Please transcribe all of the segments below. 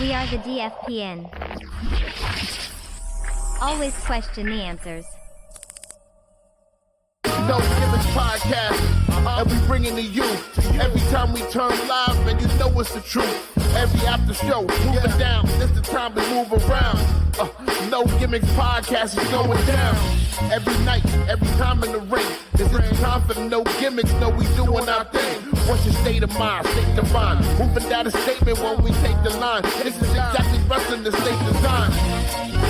We are the DFPN. Always question the answers. No Gimmicks Podcast, and we bring it to you. Every time we turn live, and you know it's the truth. Every after show, moving down, this the time to move around. No Gimmicks Podcast is going down. Every night, every time in the ring. This is the time for the No Gimmicks, know we doing our thing. What's your state of mind, state divine? Moving down a statement when we take the line. This is exactly wrestling the state design.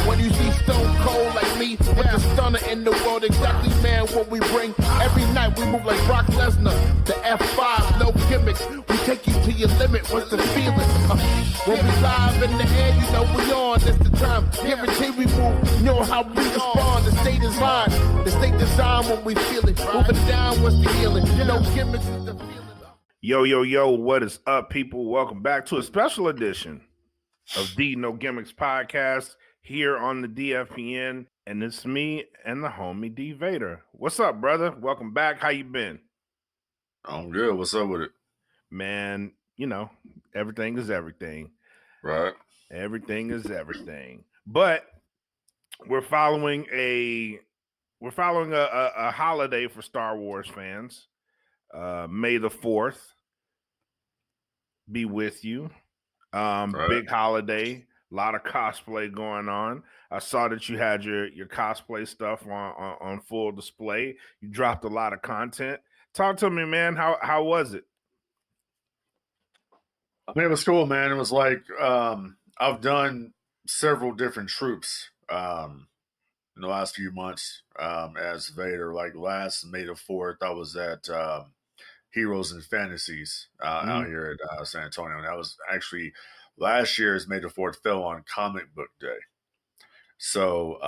When you see Stone Cold like me, with the stunner in the world, exactly, man, what we bring. Every night we move like Brock Lesnar, the F5, no gimmicks. We take you to your limit, what's the feeling? When we live in the air, you know we on, this the time. Guarantee we move, you know how we respond. The state is mine, the state design when we feel it. Moving down, what's the healing? No gimmicks is the feeling. Yo, what is up, people? Welcome back to a special edition of the No Gimmicks Podcast here on the DFPN, and it's me and the homie D Vader. What's up, brother? Welcome back. How you been? I'm good. What's up with it? Man, you know, everything is everything. Right. Everything is everything. But we're following a holiday for Star Wars fans. May the 4th be with you. Right. Big holiday, a lot of cosplay going on. I saw that you had your cosplay stuff on full display. You dropped a lot of content. Talk to me, man. How was it? I mean, it was cool, man. It was like I've done several different troops in the last few months as Vader. Like last May the 4th, I was at Heroes and Fantasies out here at San Antonio. And that was actually last year's May the 4th fell on Comic Book Day. So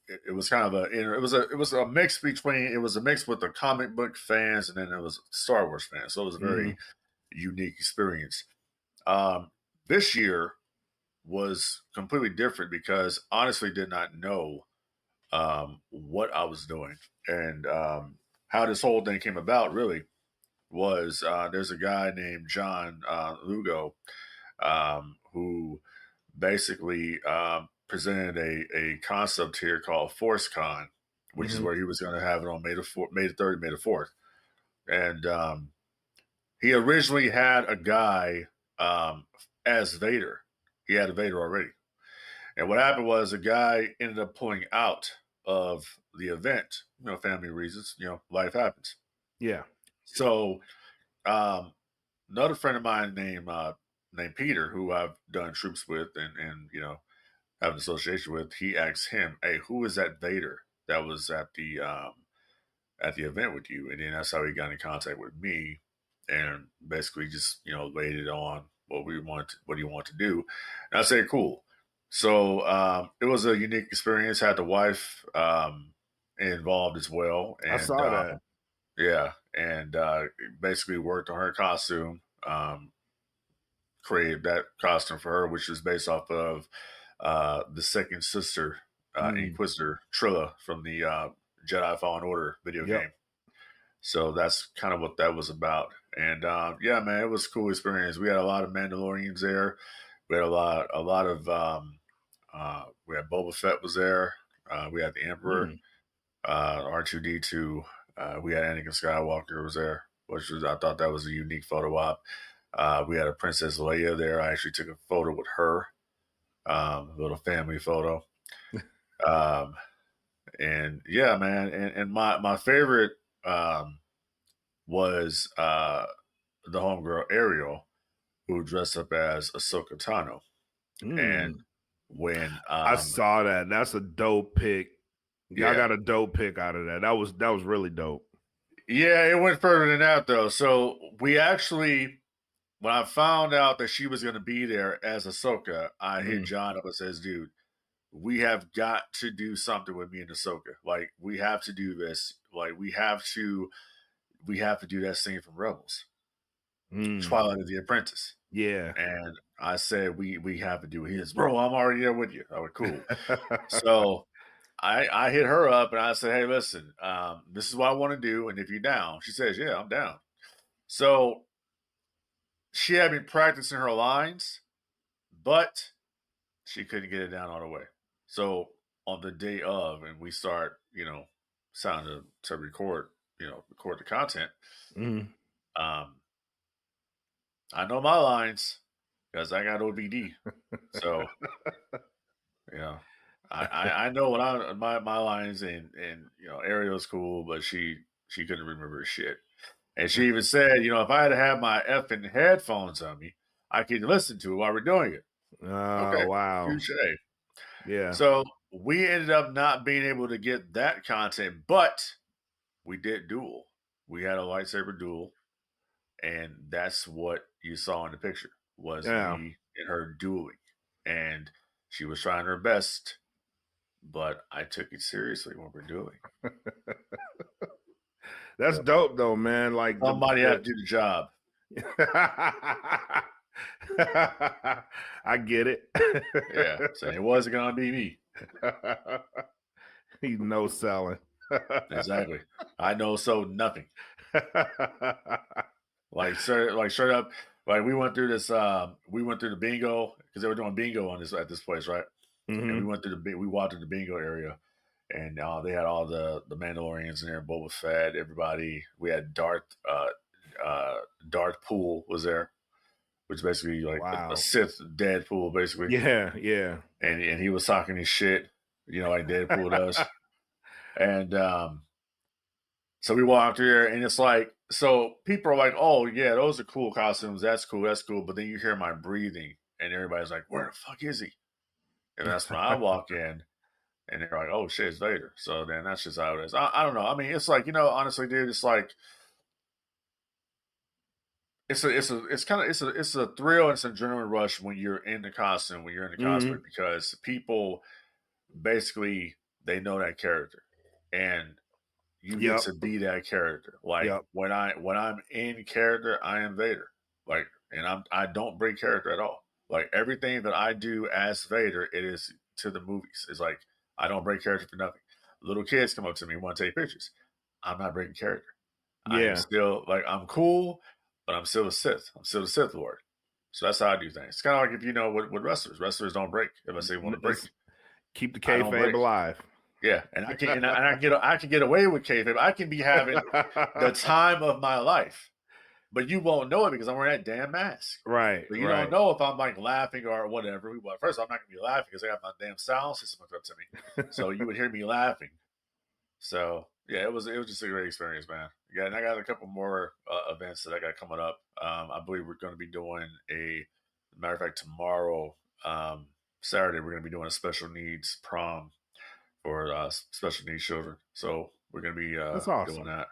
it was kind of it was a mix with the comic book fans and then it was Star Wars fans. So it was a very unique experience. This year was completely different because honestly did not know what I was doing and how this whole thing came about really was there's a guy named John Lugo who basically presented a concept here called ForceCon, which is where he was going to have it on May the 3rd, May the 4th. And he originally had a guy as Vader. He had a Vader already. And what happened was a guy ended up pulling out of the event, family reasons, life happens. Yeah. So another friend of mine named Peter, who I've done troops with and have an association with, he asked him, "Hey, who is that Vader that was at the event with you?" And then that's how he got in contact with me and basically just laid it on what he wanted to do. And I said, cool. So it was a unique experience. Had the wife involved as well. And, I saw that. Yeah, and basically worked on her costume, created that costume for her, which is based off of the second sister, Inquisitor Trilla from the Jedi Fallen Order video game. So that's kind of what that was about. And yeah, man, it was a cool experience. We had a lot of Mandalorians there. We had a lot of we had Boba Fett was there. We had the Emperor, R2D2. We had Anakin Skywalker was there, I thought that was a unique photo op. We had a Princess Leia there. I actually took a photo with her, a little family photo. And yeah, man. And my favorite was the homegirl Ariel, who dressed up as Ahsoka Tano. And when I saw that, that's a dope pic. Y'all got a dope pic out of that. That was really dope. Yeah, it went further than that though. So we actually, when I found out that she was going to be there as Ahsoka, I hit John up and says, "Dude, we have got to do something with me and Ahsoka. Like, we have to do this. Like, we have to do that scene from Rebels, Twilight of the Apprentice." Yeah. And I said, we have to do his. Bro, I'm already there with you. I was cool. So I hit her up and I said, "Hey, listen, this is what I want to do. And if you're down," she says, "Yeah, I'm down." So she had me practicing her lines but she couldn't get it down all the way. So on the day of, and we start, sound to record the content. Mm-hmm. I know my lines because I got OBD. So, I know what my lines, and Ariel's cool, but she couldn't remember shit. And she even said, if I had to have my effing headphones on me, I could listen to it while we're doing it. Oh, Okay, wow. touche. Yeah. So we ended up not being able to get that content, but we did duel. We had a lightsaber duel, and that's what you saw in the picture was me and her dueling. And she was trying her best, but I took it seriously when we're dueling. That's dope, though, man. Like somebody had to do the job. I get it. Yeah, so it wasn't gonna be me. He's no selling. Exactly. I know so nothing. Like straight up. Like we went through this. We went through the bingo because they were doing bingo at this place, right? Mm-hmm. And we went through we walked through the bingo area, and they had all the Mandalorians in there, Boba Fett, everybody. We had Darth Pool was there, which is basically like a Sith Deadpool, basically. Yeah. And he was talking his shit, like Deadpool does. And so we walked through there, and it's like, so people are like, oh yeah, those are cool costumes. That's cool. But then you hear my breathing, and everybody's like, where the fuck is he? And that's when I walk in, and they're like, oh shit, it's Vader. So then that's just how it is. I don't know. I mean, it's like, honestly, dude, it's like, it's a thrill, and it's an adrenaline rush when you're in the costume, when you're in the cosplay, because people basically, they know that character, and you get to be that character. Like when I'm in character, I am Vader. Like, and I don't break character at all. Like everything that I do as Vader, it is to the movies. It's like I don't break character for nothing. Little kids come up to me, want to take pictures. I'm not breaking character. Yeah. I'm still like, I'm cool, but I'm still a Sith. I'm still the Sith Lord. So that's how I do things. It's kind of like if with wrestlers don't break. If I say want to break, keep the kayfabe alive. Yeah, and I can get away with kayfabe. I can be having the time of my life, but you won't know it because I'm wearing that damn mask. Right. But you don't know if I'm like laughing or whatever. Well, first I'm not gonna be laughing because I got my damn sound system hooked up to me, so you would hear me laughing. So yeah, it was just a great experience, man. Yeah, and I got a couple more events that I got coming up. I believe we're going to be doing matter of fact, tomorrow, Saturday, we're going to be doing a special needs prom for special needs children. So we're going to be doing that.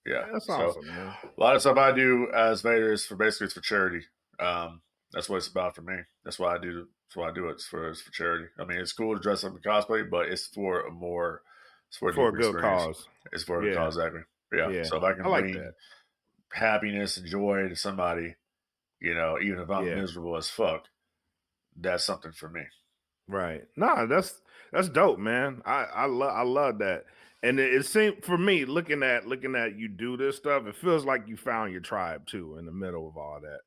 Yeah, that's awesome, man. A lot of stuff I do as Vader is it's for charity. That's what it's about for me. That's why I do. That's why I do it. It's for charity. I mean, it's cool to dress up in cosplay, but it's for a more for a good cause. It's for a good cause, exactly. Yeah. So if I can bring happiness and joy to somebody, even if I'm miserable as fuck, that's something for me. Right. No, that's dope, man. I love that. And it seemed for me, looking at you do this stuff, it feels like you found your tribe too in the middle of all that.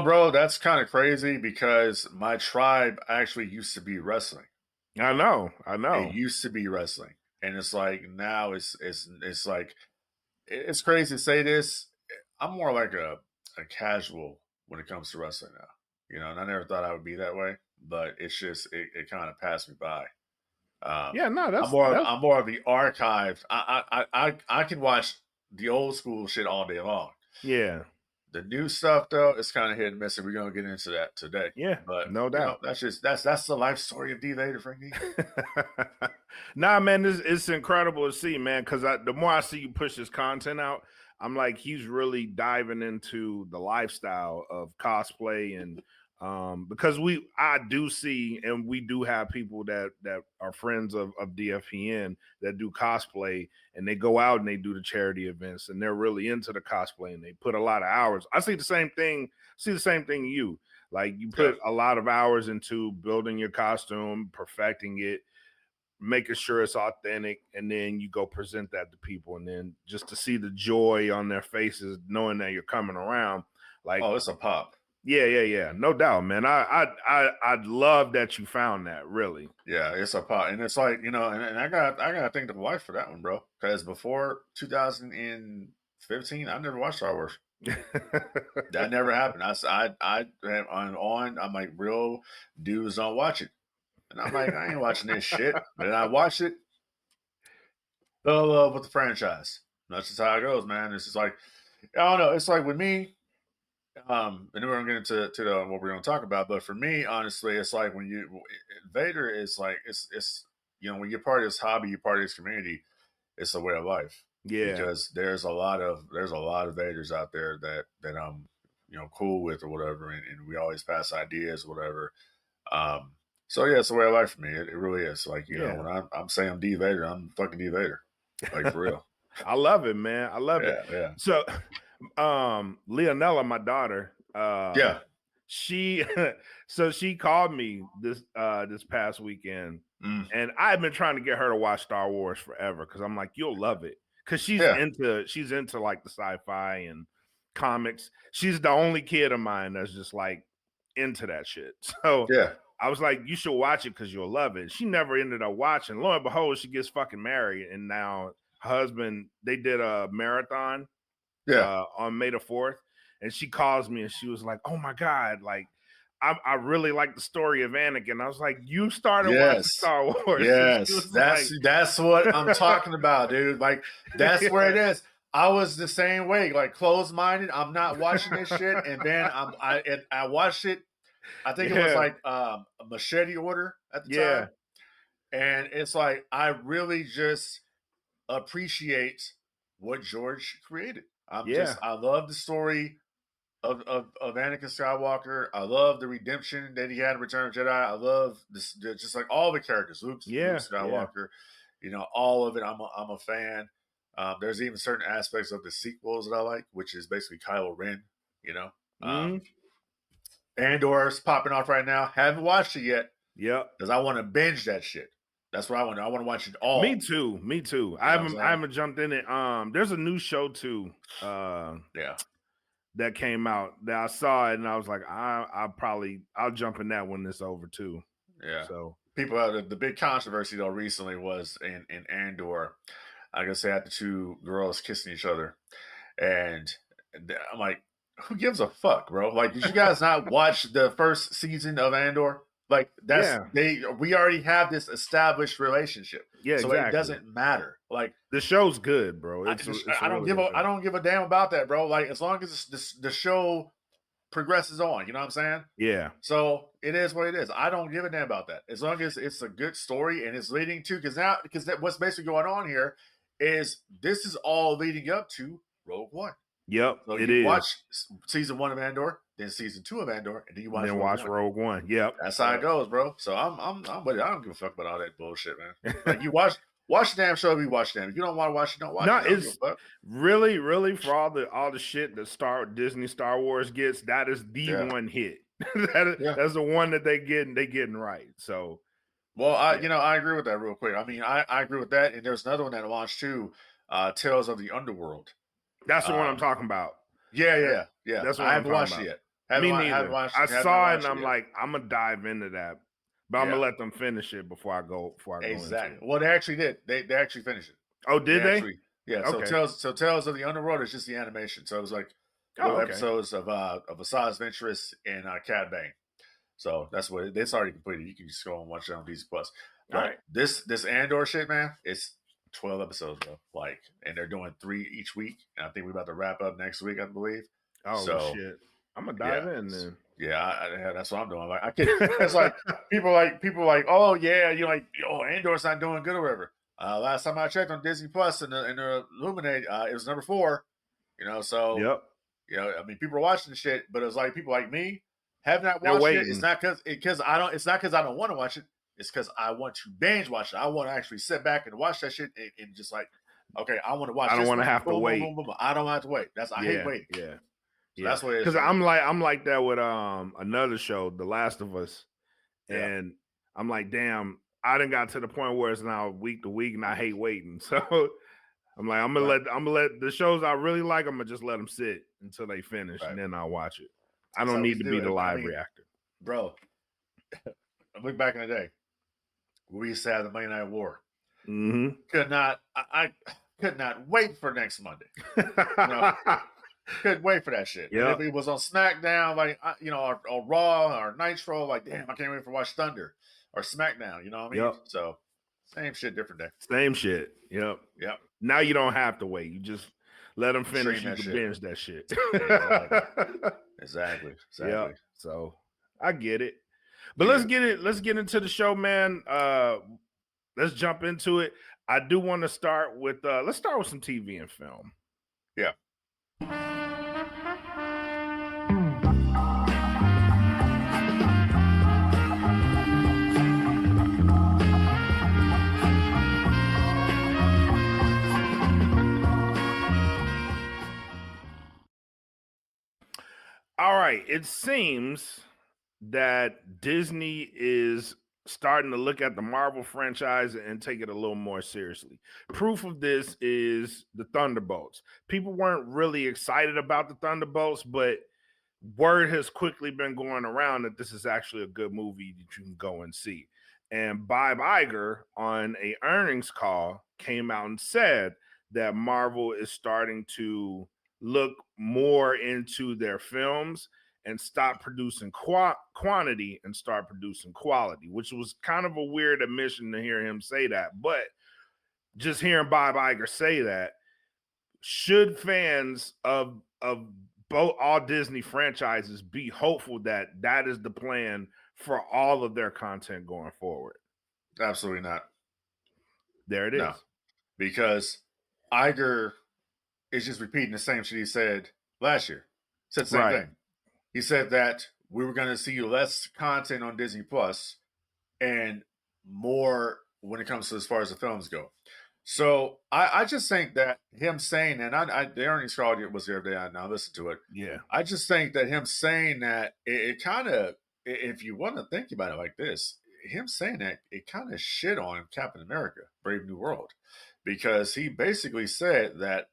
Bro, that's kind of crazy because my tribe actually used to be wrestling. I know. It used to be wrestling, and it's like now it's like it's crazy to say this. I'm more like a casual when it comes to wrestling now. And I never thought I would be that way, but it's just it kind of passed me by. I'm more of the archived. I can watch the old school shit all day long. Yeah. The new stuff though, it's kind of hit and miss, and we're gonna get into that today. Yeah, but no doubt. That's the life story of D. Vader, Frankie. Nah, man, it's incredible to see, man. Because the more I see you push this content out, I'm like, he's really diving into the lifestyle of cosplay, and because I do see, and we do have people that are friends of DFPN that do cosplay, and they go out and they do the charity events, and they're really into the cosplay, and they put a lot of hours. I see the same thing. You like, you put a lot of hours into building your costume, perfecting it, making sure it's authentic, and then you go present that to people, and then just to see the joy on their faces, knowing that you're coming around, like, oh, it's a pop. Yeah. No doubt, man. I love that you found that. Really. Yeah, it's a pot, and it's like, and I got to thank the wife for that one, bro. Because before 2015, I never watched Star Wars. That never happened. I'm like, real dudes don't watch it, and I'm like, I ain't watching this shit. But I watched it, fell in love with the franchise. That's just how it goes, man. It's just like, I don't know. It's like with me, and then we're gonna get into what we're gonna talk about. But for me, honestly, it's like Vader is like it's when you're part of this hobby, you're part of this community. It's a way of life. Yeah. Because there's a lot of Vaders out there that I'm cool with or whatever, and we always pass ideas or whatever. So yeah, it's a way of life for me. It really is. Like when I'm saying I'm D Vader, I'm fucking D Vader. Like for real. I love it, man. I love it. Yeah. So Leonella, my daughter, she called me this past weekend, and I've been trying to get her to watch Star Wars forever because I'm like, you'll love it. Because she's into like the sci-fi and comics. She's the only kid of mine that's just like into that shit. So I was like, you should watch it because you'll love it. She never ended up watching. Lo and behold, she gets fucking married, and now her husband, they did a marathon on May the 4th, and she calls me and she was like, oh my God, like I really like the story of Anakin. I was like, you started watching Star Wars. Yes, that's what I'm talking about, dude. Like that's where it is. I was the same way, like closed-minded. I'm not watching this shit, and then I watched it. I think it was like a Machete Order at the time, and it's like I really just appreciate what George created. I love the story of Anakin Skywalker. I love the redemption that he had in Return of the Jedi. I love this, just like all the characters, Luke Skywalker, all of it. I'm a fan. There's even certain aspects of the sequels that I like, which is basically Kylo Ren. Andor's popping off right now. Haven't watched it yet. Yep, because I want to binge that shit. That's what I want. I want to watch it all. Me too. I haven't jumped in it. There's a new show too. That came out that I saw it and I was like, I'll jump in that when it's over too. Yeah. So people, the big controversy though recently was in Andor. I guess they had the two girls kissing each other, and I'm like, who gives a fuck, bro? Like, did you guys not watch the first season of Andor? Like we already have this established relationship. Yeah, so exactly. It doesn't matter. Like the show's good, bro. I don't give a damn about that, bro. Like as long as the show progresses on, you know what I'm saying? Yeah. So it is what it is. I don't give a damn about that. As long as it's a good story and it's leading to because what's basically going on here is this is all leading up to Rogue One. Yep, so you watch season 1 of Andor, then season 2 of Andor, and then you watch Rogue One. Yep, that's how it goes, bro. So I'm with it. I don't give a fuck about all that bullshit, man. Like you watch the damn show, you watch them. If you don't want to watch it, don't watch it. It's really for all the shit that Disney Star Wars gets. That is the one hit. That's the one that they getting right. So, well, I agree with that real quick. I mean, I agree with that. And there's another one that launched too, Tales of the Underworld. That's the one I'm talking about. Yeah. That's what I haven't watched it yet. Me neither. I saw it and I'm like, I'm gonna dive into that, but I'm gonna let them finish it before I go. Exactly. Well, they actually did. They actually finished it. Oh, did they? Yeah. Okay. So Tales of the Underworld is just the animation. So it was like episodes of Asajj Ventress and Cad Bane. So that's what it's already completed. You can just go and watch it on Disney Plus. All right. This Andor shit, man, it's 12 episodes, bro. Like, and they're doing 3 each week. And I think we're about to wrap up next week, I believe. Oh, shit. I'm gonna dive in then. Yeah, that's what I'm doing. Like, I can't. It's like people like, oh yeah, Andor's not doing good or whatever. Last time I checked on Disney Plus and the Illuminate, it was number 4. So I mean, people are watching the shit, but it's like people like me have not watched it. It's not because I don't. It's not because I don't want to watch it. It's because I want to binge watch it. I want to actually sit back and watch that shit and just like, okay, I want to watch. I don't want to have to wait. I don't have to wait. I hate waiting. Yeah. So that's what it is. Because I'm like that with another show, The Last of Us, and I'm like, damn, I done got to the point where it's now week to week, and I hate waiting. So I'm like, I'm gonna let the shows I really like. I'm gonna just let them sit until they finish, and then I'll watch it. I don't need to be the live reactor. Bro, look back in the day. We used to have the Monday Night War. Mm-hmm. I could not wait for next Monday. Couldn't wait for that shit. Yep. And if it was on SmackDown, like or Raw or Nitro, like damn, I can't wait for watch Thunder or SmackDown. You know what I mean? Yep. So same shit, different day. Same shit. Yep. Now you don't have to wait. You just let them finish. You can binge that shit. Exactly. Yep. So I get it. But let's get into the show, man. Let's jump into it. I do want to start with let's start with some TV and film. Yeah. All right. It seems that Disney is starting to look at the Marvel franchise and take it a little more seriously. Proof of this is the Thunderbolts. People weren't really excited about the Thunderbolts, but word has quickly been going around that this is actually a good movie that you can go and see. And Bob Iger on a earnings call came out and said that Marvel is starting to look more into their films and stop producing quantity and start producing quality, which was kind of a weird admission to hear him say that. But just hearing Bob Iger say that, should fans of both all Disney franchises be hopeful that that is the plan for all of their content going forward? Absolutely not. There it is. No, because Iger is just repeating the same shit he said last year. Said the same thing. He said that we were going to see less content on Disney Plus and more when it comes to as far as the films go. So I just think that him saying, and the earnings call was the other day, and I listened to it. Yeah. I just think that him saying that, it kind of, if you want to think about it like this, him saying that, it kind of shit on Captain America, Brave New World, because he basically said that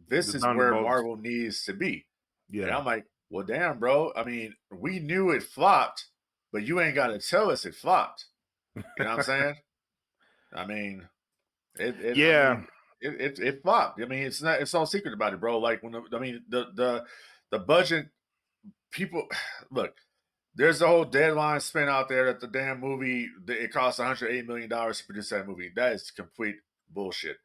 this is where Marvel needs to be. Yeah. And I'm like, well, damn, bro. I mean, we knew it flopped, but you ain't got to tell us it flopped. You know what I'm saying? I mean, it flopped. I mean, it's all secret about it, bro. Like the budget, people look. There's the whole deadline spin out there that the damn movie, it costs $108 million to produce that movie. That is complete bullshit.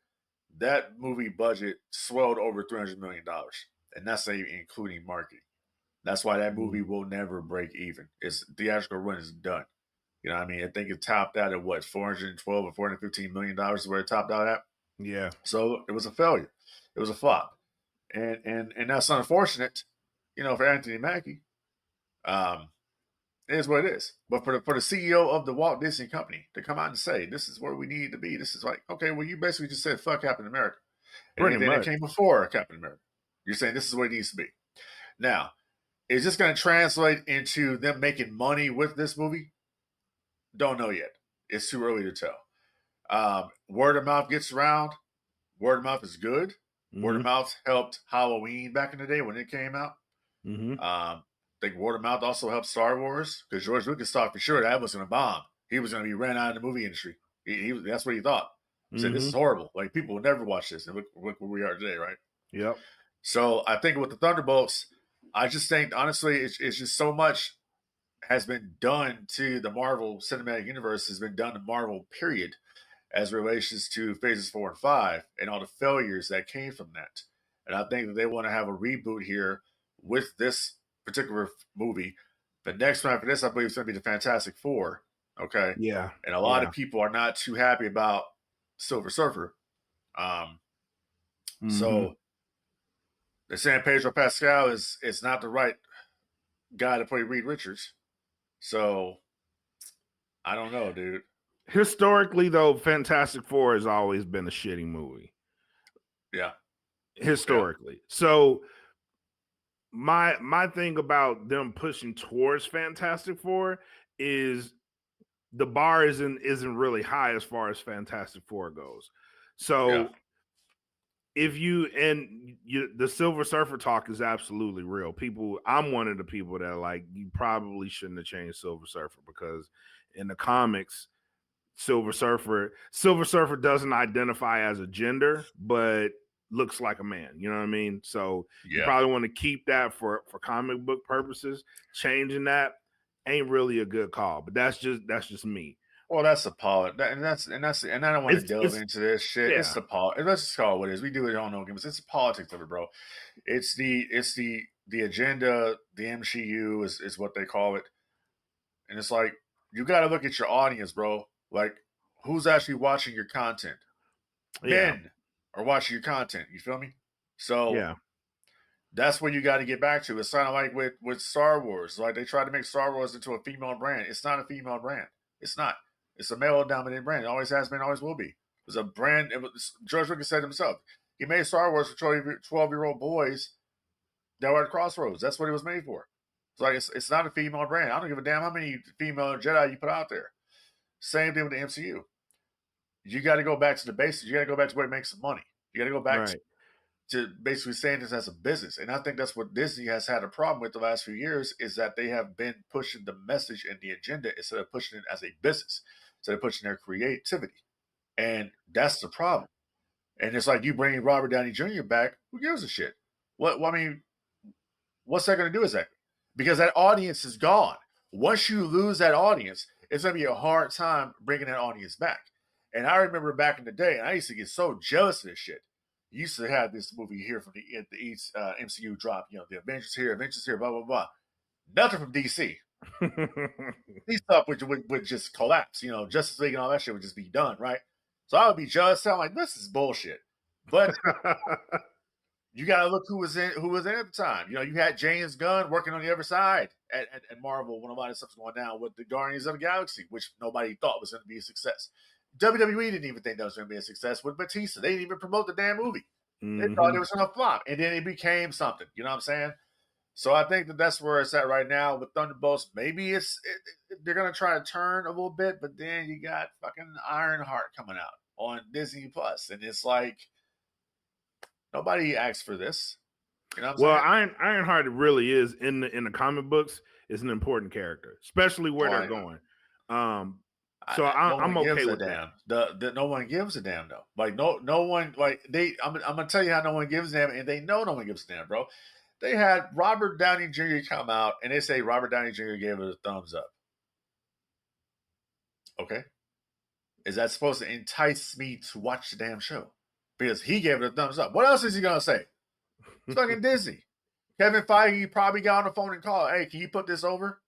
That movie budget swelled over $300 million, and that's including marketing. That's why that movie will never break even. Its theatrical run is done. You know what I mean? I think it topped out at what, $412 or $415 million is where it topped out at. Yeah. So it was a failure. It was a flop. And that's unfortunate, for Anthony Mackie. It is what it is. But for the CEO of the Walt Disney Company to come out and say, this is where we need to be. This is like, okay, well, you basically just said, fuck Captain America. And anything that came before Captain America. You're saying this is what it needs to be. Now, is this going to translate into them making money with this movie? Don't know yet. It's too early to tell. Word of mouth gets around. Word of mouth is good. Mm-hmm. Word of mouth helped Halloween back in the day when it came out. Mm-hmm. I think word of mouth also helped Star Wars because George Lucas thought for sure that was going to bomb. He was going to be ran out of the movie industry. That's what he thought. He said, this is horrible. Like, people will never watch this. And look where we are today, right? Yep. So I think with the Thunderbolts, I just think, honestly, it's just so much has been done to the Marvel Cinematic Universe, has been done to Marvel, period, as relations to phases 4 and 5 and all the failures that came from that. And I think that they want to have a reboot here with this particular movie. The next one after this, I believe, is going to be the Fantastic Four. Okay. Yeah. And a lot of people are not too happy about Silver Surfer. So they're saying Pedro Pascal is not the right guy to play Reed Richards. So I don't know, dude. Historically, though, Fantastic Four has always been a shitty movie. Yeah. Historically. Yeah. So my thing about them pushing towards Fantastic Four is the bar isn't really high as far as Fantastic Four goes. So the Silver Surfer talk is absolutely real. People, I'm one of the people that like you probably shouldn't have changed Silver Surfer because in the comics, Silver Surfer doesn't identify as a gender, but looks like a man. You know what I mean? So you probably want to keep that for comic book purposes. Changing that ain't really a good call, but that's just me. Well, that's the politics, and I don't want to delve into this shit. Yeah. It's the politics. Let's just call it what it is. We do it on no games. It's the politics of it, bro. It's the agenda. The MCU is what they call it, and it's like you got to look at your audience, bro. Like who's actually watching your content? Men are watching your content. You feel me? So that's what you got to get back to. It's kind of like with Star Wars. Like they tried to make Star Wars into a female brand. It's not a female brand. It's not. It's a male-dominated brand. It always has been, always will be. It was a brand. George Lucas said himself. He made Star Wars for 12-year-old boys that were at crossroads. That's what it was made for. It's like it's not a female brand. I don't give a damn how many female Jedi you put out there. Same thing with the MCU. You got to go back to the basics. You got to go back to where it makes some money. You got to go back to basically saying this as a business. And I think that's what Disney has had a problem with the last few years is that they have been pushing the message and the agenda instead of pushing it as a business. So they're pushing their creativity. And that's the problem. And it's like you bring Robert Downey Jr. back, who gives a shit? What's that going to do exactly? Because that audience is gone. Once you lose that audience, it's going to be a hard time bringing that audience back. And I remember back in the day, and I used to get so jealous of this shit. You used to have this movie here from the MCU drop, the Avengers here, blah, blah, blah. Nothing from DC. These stuff would just collapse, Justice League and all that shit would just be done, right? So I would be jealous. I'm like, this is bullshit. But you gotta look who was in at the time. You had James Gunn working on the other side at Marvel when a lot of stuff's going down with the Guardians of the Galaxy, which nobody thought was going to be a success. WWE didn't even think that was going to be a success with Batista. They didn't even promote the damn movie. They thought it was going to flop, and then it became something. You know what I'm saying? So I think that's where it's at right now with Thunderbolts. Maybe they're going to try to turn a little bit, but then you got fucking Ironheart coming out on Disney Plus, and it's like nobody asked for this. You know what I'm saying? Ironheart really is in the comic books is an important character, especially where they're going. So I'm okay with that. No one gives a damn though. Like no one like I'm gonna tell you how no one gives a damn, and they know no one gives a damn, bro. They had Robert Downey Jr. come out and they say Robert Downey Jr. gave it a thumbs up. Okay. Is that supposed to entice me to watch the damn show? Because he gave it a thumbs up. What else is he gonna say? It's fucking Disney. Kevin Feige probably got on the phone and called, hey, can you put this over?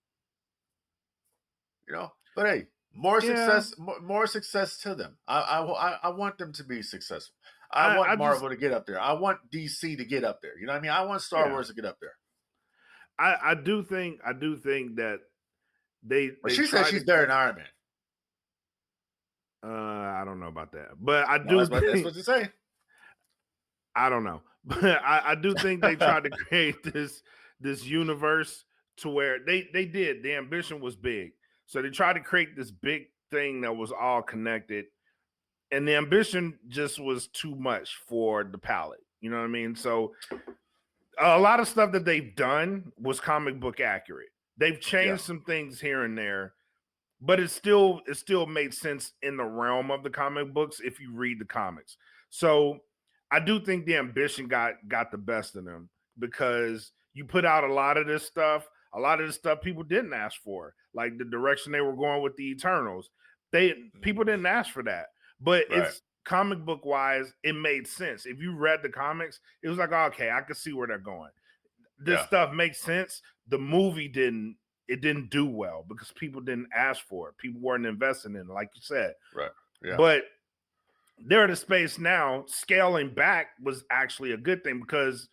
But hey, more success to them. I want them to be successful. I want Marvel to get up there. I want DC to get up there. You know what I mean? I want Star Wars to get up there. I do think that they she said she's better than Iron Man. I don't know about that, but I do. That's what you say. I don't know, but I do think they tried to create this universe to where they did. The ambition was big, so they tried to create this big thing that was all connected. And the ambition just was too much for the palette. You know what I mean? So a lot of stuff that they've done was comic book accurate. They've changed some things here and there, but it still made sense in the realm of the comic books if you read the comics. So I do think the ambition got the best of them because you put out a lot of this stuff people didn't ask for, like the direction they were going with the Eternals. People didn't ask for that. But it's comic book wise, it made sense. If you read the comics, it was like, okay, I could see where they're going. This stuff makes sense. The movie didn't do well because people didn't ask for it. People weren't investing in it, like you said. Right. Yeah. But they're at a space now, scaling back was actually a good thing because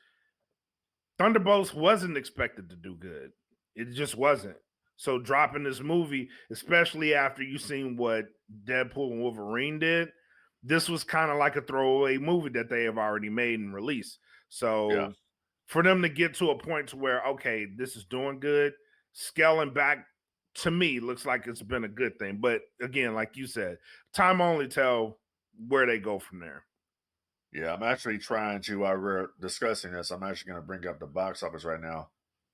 Thunderbolts wasn't expected to do good. It just wasn't. So dropping this movie, especially after you seen what Deadpool and Wolverine did, this was kind of like a throwaway movie that they have already made and released. So for them to get to a point to where, okay, this is doing good, scaling back to me looks like it's been a good thing. But again, like you said, time only tell where they go from there. Yeah, I'm actually trying to, while we're discussing this, I'm actually going to bring up the box office right now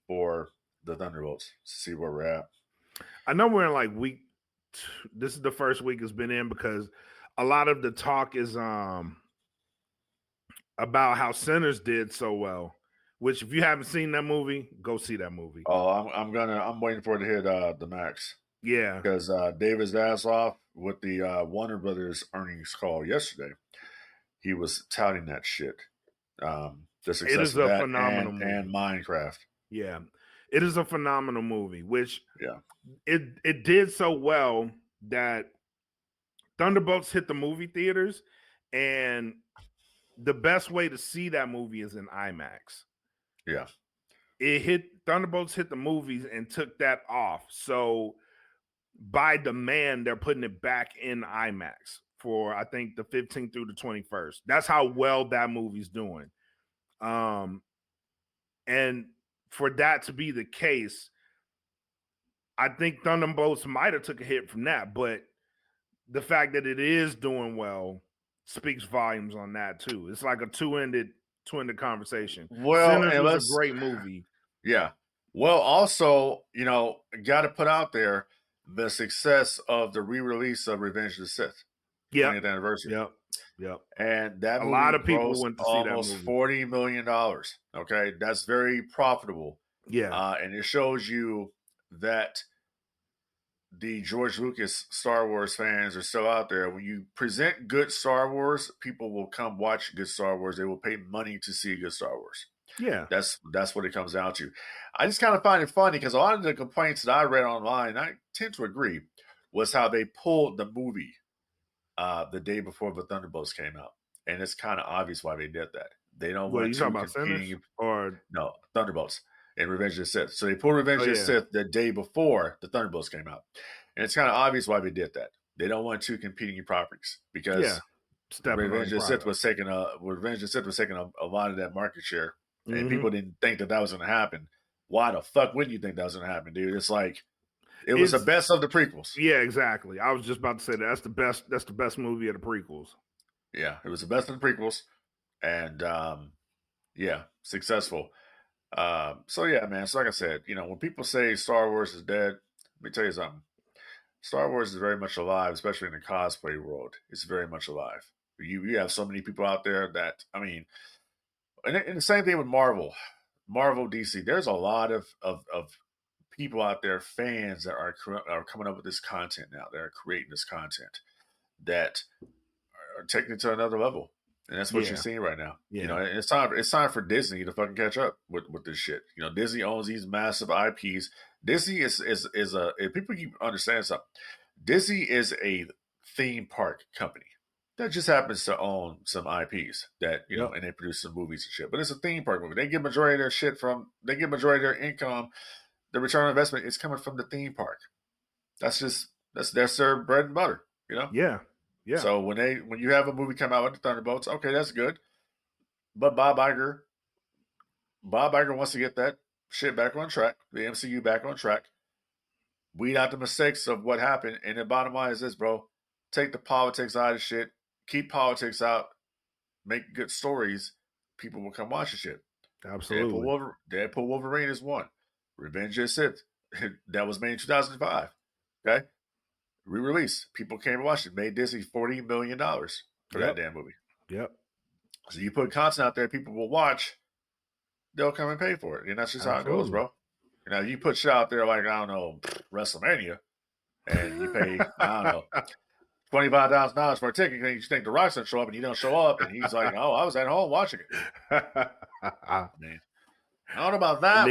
for the Thunderbolts to see where we're at. I know we're in like week. This is the first week it's been in because a lot of the talk is about how Sinners did so well. Which, if you haven't seen that movie, go see that movie. Oh, I'm waiting for it to hit the max. Yeah, Because David Zasloff with the Warner Brothers earnings call yesterday, he was touting that shit. The success it is of a that phenomenal movie. and Minecraft. Yeah, it is a phenomenal movie. Which Yeah, it did so well that Thunderbolts hit the movie theaters, and the best way to see that movie is in IMAX. yeah. Thunderbolts hit the movies and took that off. So by demand, they're putting it back in IMAX for I think the 15th through the 21st. That's how well that movie's doing. And for that to be the case, I think Thunderbolts might have took a hit from that, but the fact that it is doing well speaks volumes on that too. It's like a two-ended conversation. Well, Sinners and was a great movie. Yeah. Well, also, got to put out there the success of the re-release of Revenge of the Sith, 20th anniversary. Yep. And that a movie lot of people grossed went to see that almost movie. $40 million. Okay, that's very profitable. Yeah, And it shows you that the George Lucas Star Wars fans are still out there. When you present good Star Wars, people will come watch good Star Wars. They will pay money to see good Star Wars. yeah. That's what it comes down to. I just kind of find it funny because a lot of the complaints that I read online, I tend to agree, was how they pulled the movie the day before the Thunderbolts came out, and it's kind of obvious why they did that. They don't What, want you to talking about Sinners or no Thunderbolts and Revenge of the Sith. So they pulled Revenge of the Sith the day before the Thunderbolts came out, and it's kind of obvious why they did that. They don't want two competing properties because Revenge of the Sith was taking a lot of that market share. And people didn't think that was going to happen. Why the fuck wouldn't you think that was going to happen, dude? It's like it was the best of the prequels. Yeah, exactly. I was just about to say that's the best. That's the best movie of the prequels. Yeah, it was the best of the prequels, and successful. So yeah, man. So like I said, when people say Star Wars is dead, let me tell you something. Star Wars is very much alive, especially in the cosplay world. It's very much alive. You have so many people out there that and the same thing with Marvel, DC. There's a lot of people out there, fans that are coming up with this content now. They're creating this content that are taking it to another level, and that's what you're seeing right now. Yeah. And it's time for Disney to fucking catch up with this shit. Disney owns these massive IPs. Disney is if people keep understanding something. Disney is a theme park company that just happens to own some IPs that, and they produce some movies and shit. But it's a theme park movie. They get majority of their income, the return on investment is coming from the theme park. That's their bread and butter, Yeah. So when you have a movie come out with the Thunderbolts, okay, that's good. But Bob Iger wants to get that shit back on track, the MCU back on track. Weed out the mistakes of what happened. And the bottom line is this, bro. Take the politics out of shit. Keep politics out. Make good stories. People will come watch the shit. Absolutely. Deadpool Wolverine is one. Revenge of the Sith. That was made in 2005. Okay? Re-release. People came and watched it. Made Disney $40 million for that damn movie. Yep. So you put content out there, people will watch. They'll come and pay for it. And that's just how it goes, bro. You put shit out there like, I don't know, WrestleMania, and you pay, I don't know, $25,000 for a ticket, and you think The Rock's going to show up, and he don't show up, and he's like, oh, I was at home watching it. Man. I don't know about that.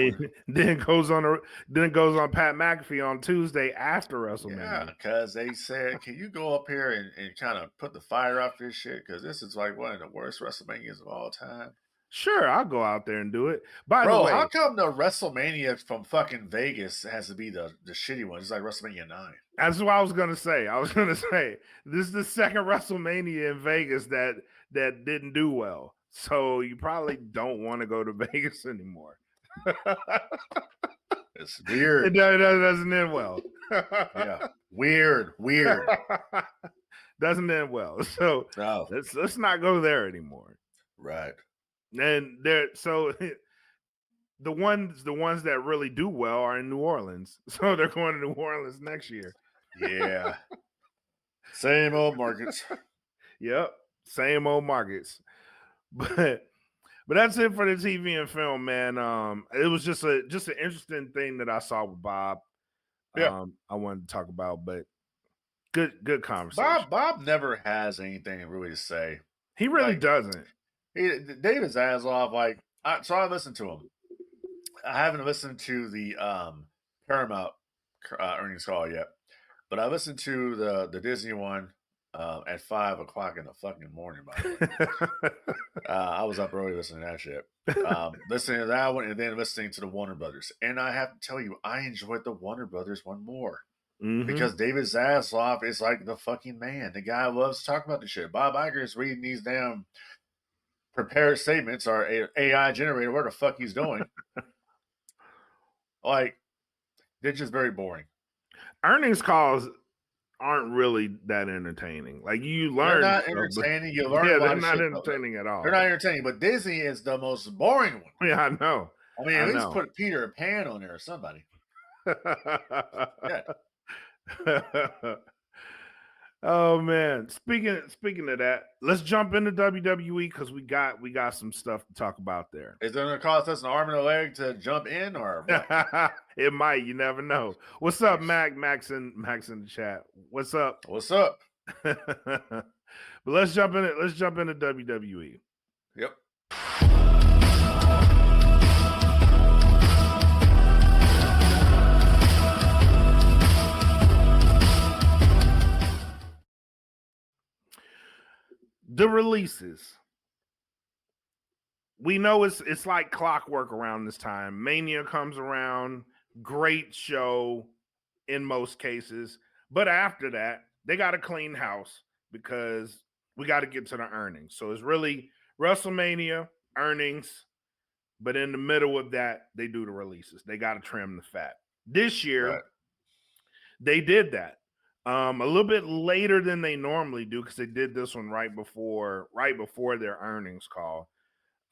Then it goes on Pat McAfee on Tuesday after WrestleMania. Yeah, because they said, can you go up here and kind of put the fire off this shit? Because this is like one of the worst WrestleManias of all time. Sure, I'll go out there and do it. By Bro, the way, how come the WrestleMania from fucking Vegas has to be the shitty one? It's like WrestleMania 9. That's what I was gonna say. This is the second WrestleMania in Vegas that didn't do well. So you probably don't want to go to Vegas anymore. It's weird. It doesn't end well. Yeah, weird. Doesn't end well. So let's not go there anymore. Right. And they're so the ones that really do well are in New Orleans. So they're going to New Orleans next year. Yeah. Same old markets. Yep. Same old markets. But that's it for the TV and film, man. It was just an interesting thing that I saw with Bob. Yeah. I wanted to talk about, but good conversation. Bob never has anything really to say. He really doesn't. David Zaslav, so I listened to him. I haven't listened to the Paramount earnings call yet, but I listened to the Disney one at 5 o'clock in the fucking morning. By the way, I was up early listening to that shit. Listening to that one, and then listening to the Warner Brothers. And I have to tell you, I enjoyed the Warner Brothers one more. Mm-hmm. Because David Zaslav is like the fucking man. The guy loves to talk about the shit. Bob Iger is reading these damn prepared statements or AI generator, what the fuck he's doing. They're just very boring. Earnings calls aren't really that entertaining. Like you learn, they're not entertaining. You learn. Yeah, they're not entertaining at all. They're not entertaining. But Disney is the most boring one. Yeah, I know. I mean, at least put Peter Pan on there or somebody. Yeah. Oh man. Speaking of that, let's jump into WWE because we got some stuff to talk about there. Is it gonna cost us an arm and a leg to jump in or what? It might, you never know. What's up, Max in the chat? What's up? What's up? But let's jump into WWE. Yep. The releases. We know it's like clockwork around this time. Mania comes around, great show in most cases. But after that, they got to clean house because we got to get to the earnings. So it's really WrestleMania, earnings, but in the middle of that, they do the releases. They got to trim the fat. This year, they did that. A little bit later than they normally do because they did this one right before their earnings call.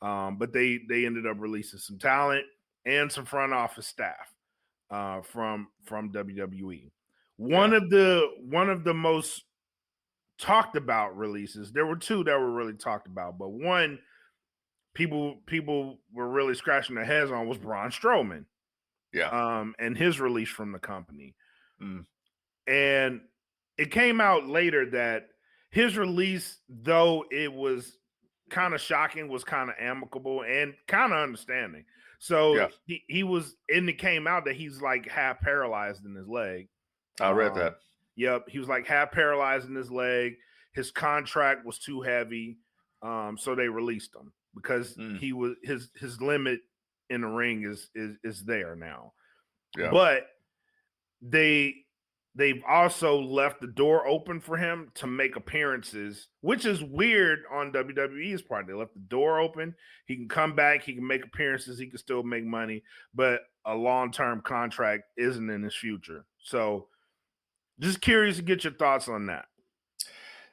But they ended up releasing some talent and some front office staff from WWE. One of the most talked about releases. There were two that were really talked about, but one people were really scratching their heads on was Braun Strowman. Yeah. And his release from the company. Mm. And it came out later that his release, though it was kind of shocking, was kind of amicable and kind of understanding. So he was, and it came out that he's like half paralyzed in his leg. I read that. Yep. He was like half paralyzed in his leg. His contract was too heavy. So they released him because he was his limit in the ring is there now. Yeah. But they've also left the door open for him to make appearances, which is weird on WWE's part. They left the door open. He can come back. He can make appearances. He can still make money, but a long-term contract isn't in his future. So just curious to get your thoughts on that.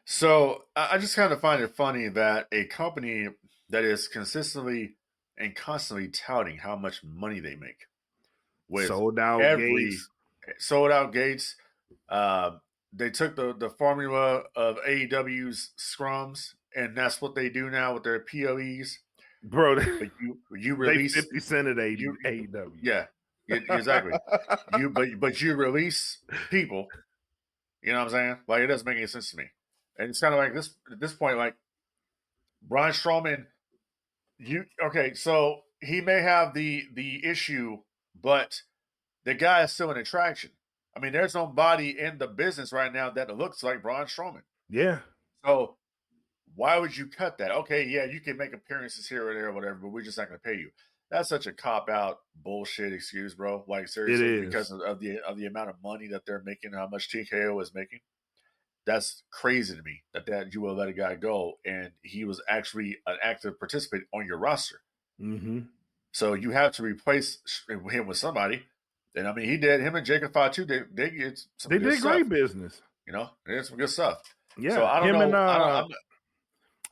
So I just kind of find it funny that a company that is consistently and constantly touting how much money they make with sold out gates. They took the formula of AEW's scrums, and that's what they do now with their POEs. Bro, but you release 50 Cent at AEW. Yeah, exactly. but you release people. You know what I'm saying? Like, it doesn't make any sense to me. And it's kind of like this at this point, like Braun Strowman. So he may have the issue, but the guy is still an attraction. I mean, there's nobody in the business right now that looks like Braun Strowman. Yeah. So why would you cut that? Okay, yeah, you can make appearances here or there or whatever, but we're just not going to pay you. That's such a cop-out bullshit excuse, bro. Like, seriously, it is. Because of the amount of money that they're making, how much TKO is making. That's crazy to me that you will let a guy go, and he was actually an active participant on your roster. Mm-hmm. So you have to replace him with somebody. And I mean, he did. Him and Jacob Fatu, they did some They good did stuff. great business. You know, they did some good stuff. Yeah. So I don't know.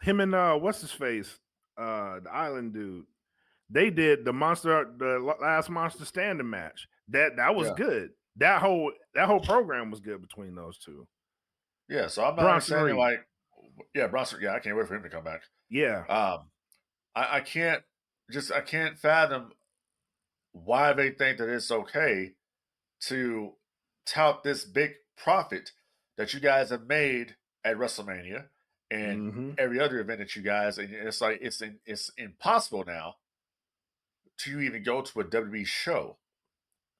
Him and what's his face? the Island dude. They did the last Monster Standing match. That was good. That whole program was good between those two. Yeah, so I'm not Bronson understanding Reed. Bronson. Yeah, I can't wait for him to come back. Yeah. I can't fathom why they think that it's okay to tout this big profit that you guys have made at WrestleMania and every other event that you guys, and it's like it's impossible now to even go to a WWE show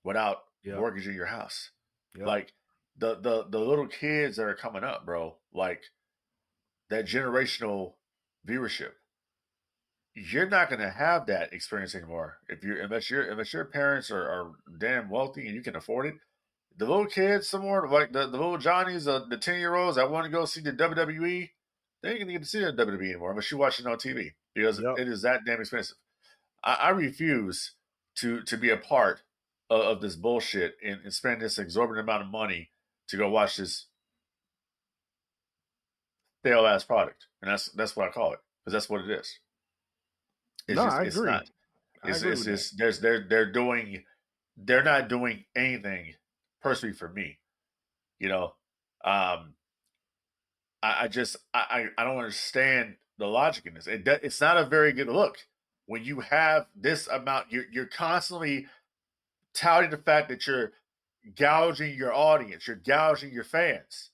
without mortgaging your house. Yep. Like the little kids that are coming up, bro, like that generational viewership. You're not going to have that experience anymore unless your parents are damn wealthy and you can afford it. The little kids, somewhere like the little Johnnies, the 10-year-olds that want to go see the WWE, they ain't gonna get to see the WWE anymore unless you watch it on TV because it is that damn expensive. I refuse to be a part of this bullshit and spend this exorbitant amount of money to go watch this stale ass product, and that's what I call it because that's what it is. I agree. They're not doing anything personally for me. You know, I don't understand the logic in this. It's not a very good look when you have this amount. You're constantly touting the fact that you're gouging your audience, you're gouging your fans.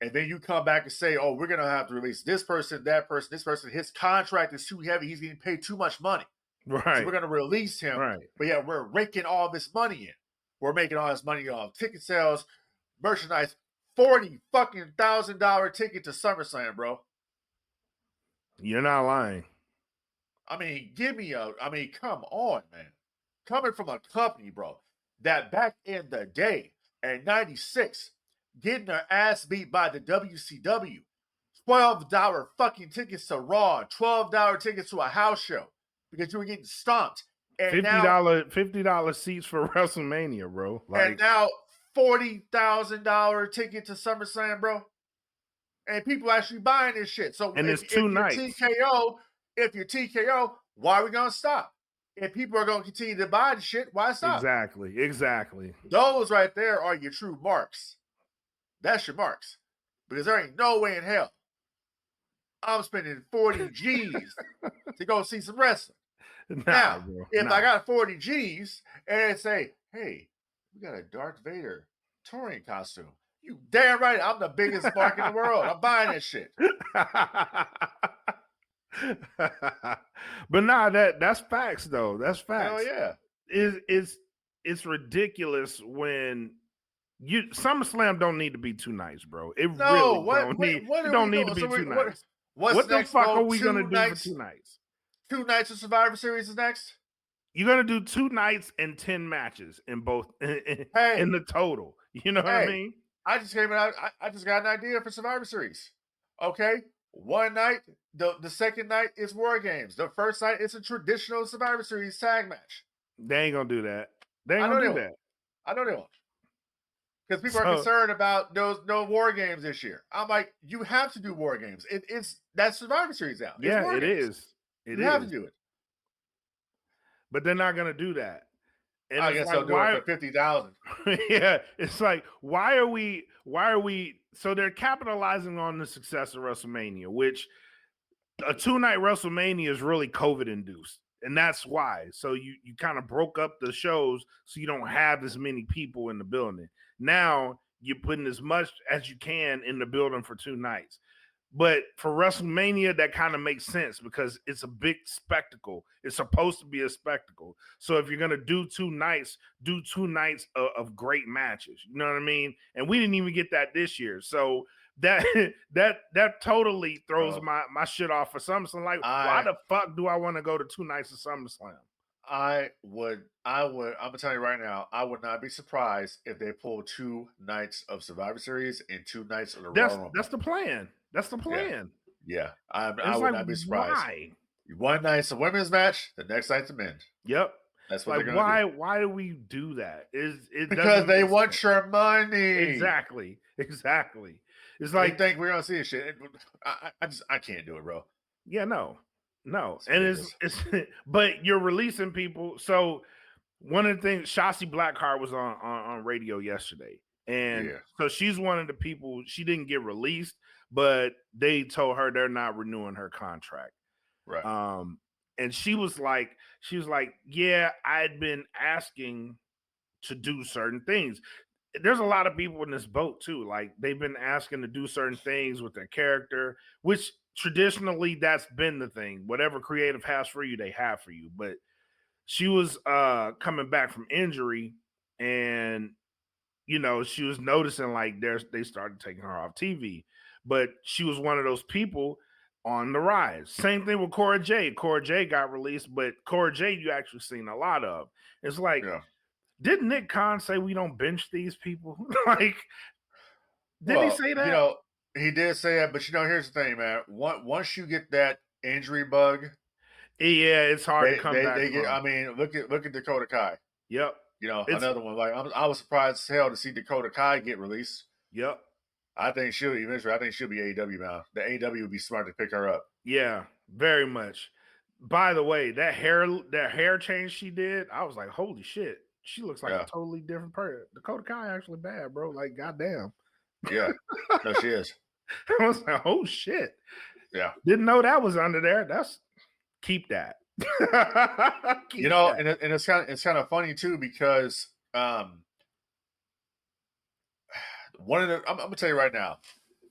And then you come back and say, oh, we're going to have to release this person, that person, this person. His contract is too heavy. He's getting paid too much money. Right. So we're going to release him. Right. But yeah, we're raking all this money in. We're making all this money off ticket sales, merchandise, $40,000 ticket to SummerSlam, bro. You're not lying. I mean, come on, man. Coming from a company, bro, that back in the day, in 96, getting their ass beat by the WCW. $12 fucking tickets to Raw, $12 tickets to a house show because you were getting stomped. And $50 seats for WrestleMania, bro. And now $40,000 ticket to SummerSlam, bro. And people actually buying this shit. So it's two nights. If you're TKO, why are we gonna stop? If people are gonna continue to buy the shit, why stop? Exactly. Those right there are your true marks. That's your marks. Because there ain't no way in hell I'm spending 40 G's to go see some wrestling. Now, if I got 40 G's and say, hey, we got a Darth Vader touring costume. You damn right, I'm the biggest mark in the world. I'm buying that shit. But that's facts though. That's facts. Hell yeah. It's ridiculous when SummerSlam don't need to be 2 nights, bro. It don't need to be 2 nights. What the fuck are we gonna do for 2 nights? 2 nights of Survivor Series is next. You're gonna do 2 nights and 10 matches in both in the total. You know what I mean? I just got an idea for Survivor Series. Okay, one night, the second night is War Games. The first night is a traditional Survivor Series tag match. They ain't gonna do that. They ain't gonna do that. I know they won't. Because people are concerned about no War Games this year. I'm like, you have to do War Games. That's Survivor Series now. Yeah, it is. You have to do it. But they're not gonna do that. And I guess they'll do it for $50,000. Yeah, it's like why are we? So they're capitalizing on the success of WrestleMania, which a 2-night WrestleMania is really COVID induced, and that's why. So you kind of broke up the shows so you don't have as many people in the building. Now you're putting as much as you can in the building for 2 nights. But for WrestleMania, that kind of makes sense because it's a big spectacle. It's supposed to be a spectacle. So if you're going to do 2 nights, do 2 nights of great matches. You know what I mean? And we didn't even get that this year. So that totally throws my shit off for SummerSlam. Like, why the fuck do I want to go to 2 nights of SummerSlam? I'm gonna tell you right now, I would not be surprised if they pull 2 nights of Survivor Series and 2 nights of the Royal Rumble. That's the plan. That's the plan. Yeah. I would not be surprised. Why? One night's a women's match, the next night's a men's. Yep. That's what they're gonna do. Why do we do that? Because they want your money. Exactly. It's like they think we're gonna see this shit. I can't do it, bro. Yeah, no. No, That's and ridiculous. it's but you're releasing people. So one of the things, Shotzi Blackheart was on radio yesterday, and Yeah. so she's one of the people. She didn't get released, but they told her they're not renewing her contract. Right. And she was like, yeah, I'd been asking to do certain things. There's a lot of people in this boat too. Like they've been asking to do certain things with their character, which traditionally that's been the thing. Whatever creative has for you, they have for you. But she was coming back from injury, and she was noticing like they started taking her off TV. But she was one of those people on the rise. Same thing with Cora Jade. Cora Jade got released, but Cora Jade you actually seen a lot of. It's like, Yeah. didn't Nick Khan say we don't bench these people? Like, didn't he say that? He did say that, but here's the thing, man. Once you get that injury bug, Yeah, it's hard to come back they get. from. I mean, look at Dakota Kai. Yep. Another one. Like I was surprised as hell to see Dakota Kai get released. Yep. I think she'll be AEW now. The AEW would be smart to pick her up. Yeah, very much. By the way, that hair change she did, I was like, holy shit. She looks like a totally different person. Dakota Kai actually bad, bro. Like, goddamn. Yeah. No, she is. I was like, oh shit. Yeah. Didn't know that was under there. Keep that. Keep that. And it's kind of funny too, because one of the I'm gonna tell you right now,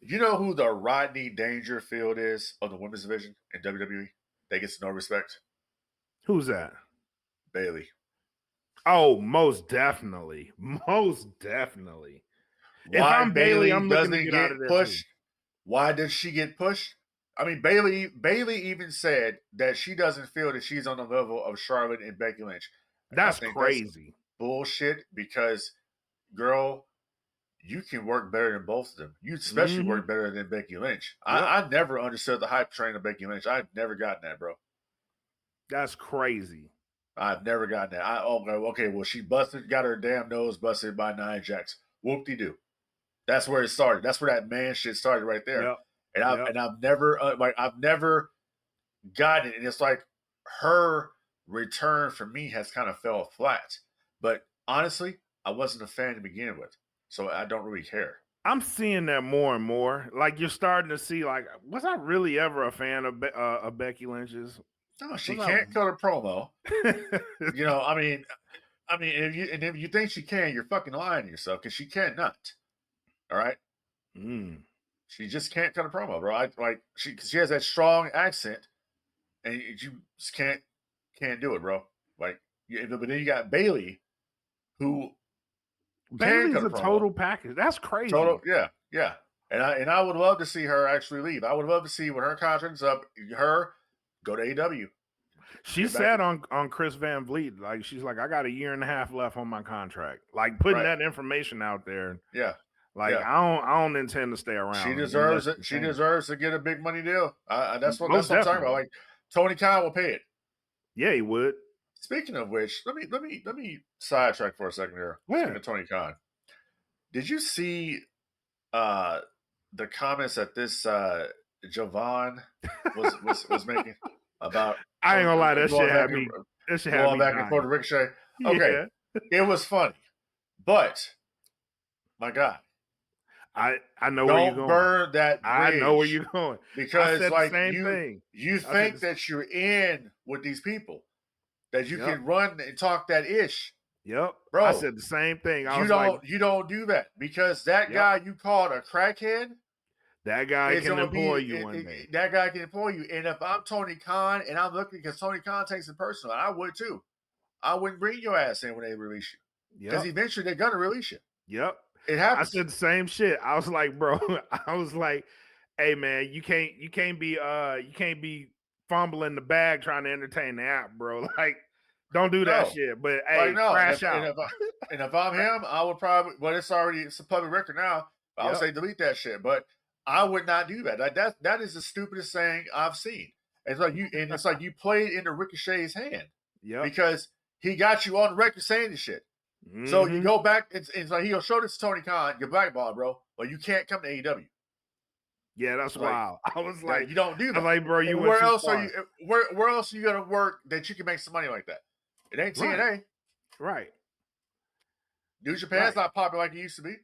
you know who the Rodney Dangerfield is of the women's division in WWE? That gets no respect. Who's that? Bayley. Oh, most definitely. Most definitely. Why if I'm Bayley, I'm looking doesn't to get out of there pushed? Too. Why does she get pushed? I mean, Bayley even said that she doesn't feel that she's on the level of Charlotte and Becky Lynch. That's crazy. That's bullshit, because, girl, you can work better than both of them. You especially work better than Becky Lynch. Yep. I never understood the hype train of Becky Lynch. I've never gotten that, bro. That's crazy. I've never gotten that. Okay, well, she got her damn nose busted by Nia Jax. Whoop-de-doo. That's where it started. That's where that man shit started right there. Yep. And I've never I've never gotten it. And it's like her return for me has kind of fell flat. But honestly, I wasn't a fan to begin with, so I don't really care. I'm seeing that more and more. Like, you're starting to see, like, was I really ever a fan of Becky Lynch's? No, she can't cut a promo. I mean, if you think she can, you're fucking lying to yourself, because she cannot. All right. She just can't cut a promo, bro. She has that strong accent, and you just can't do it, bro. But then you got Bayley, who Bayley's a total package. That's crazy. Yeah. And I would love to see her actually leave. I would love to see when her contract's up, her go to AEW. She said on Chris Van Vliet, like, she's like, I got 1.5 years left on my contract. Like, putting that information out there. Yeah. Like, I don't intend to stay around. She deserves it. She deserves to get a big money deal. That's what I'm talking about. Like, Tony Khan will pay it. Yeah, he would. Speaking of which, let me sidetrack for a second here. Speaking of Tony Khan, did you see the comments that this Javon was making about? I ain't gonna lie, that shit had me. That shit had me back and forth to Ricochet. Okay, It was funny, but my God. I know where you're going. Don't burn that bridge. I know where you're going. Because like you think that you're in with these people, that you can run and talk that ish. Yep. Bro, I said the same thing. You don't do that, because that guy you called a crackhead, that guy can employ you one day. That guy can employ you. And if I'm Tony Khan and I'm looking, because Tony Khan takes it personal, I would too. I wouldn't bring your ass in when they release you. Because eventually they're gonna release you. Yep. It happens. I said the same shit. I was like, bro, hey man, you can't be fumbling the bag trying to entertain the app, bro. Like, don't do that shit. But hey, crash out. And if I'm him, I would probably, it's a public record now. I would say delete that shit. But I would not do that. That is the stupidest thing I've seen. It's like you played into Ricochet's hand. Yeah. Because he got you on the record saying this shit. Mm-hmm. So you go back, it's like he'll show this to Tony Khan, you're blackballed, bro. But you can't come to AEW. Yeah, that's wild. I was like, you don't do that. I was like, bro, you and went where too else far. are you? Where else are you gonna work that you can make some money like that? It ain't TNA. Right. New Japan's not popular like it used to be.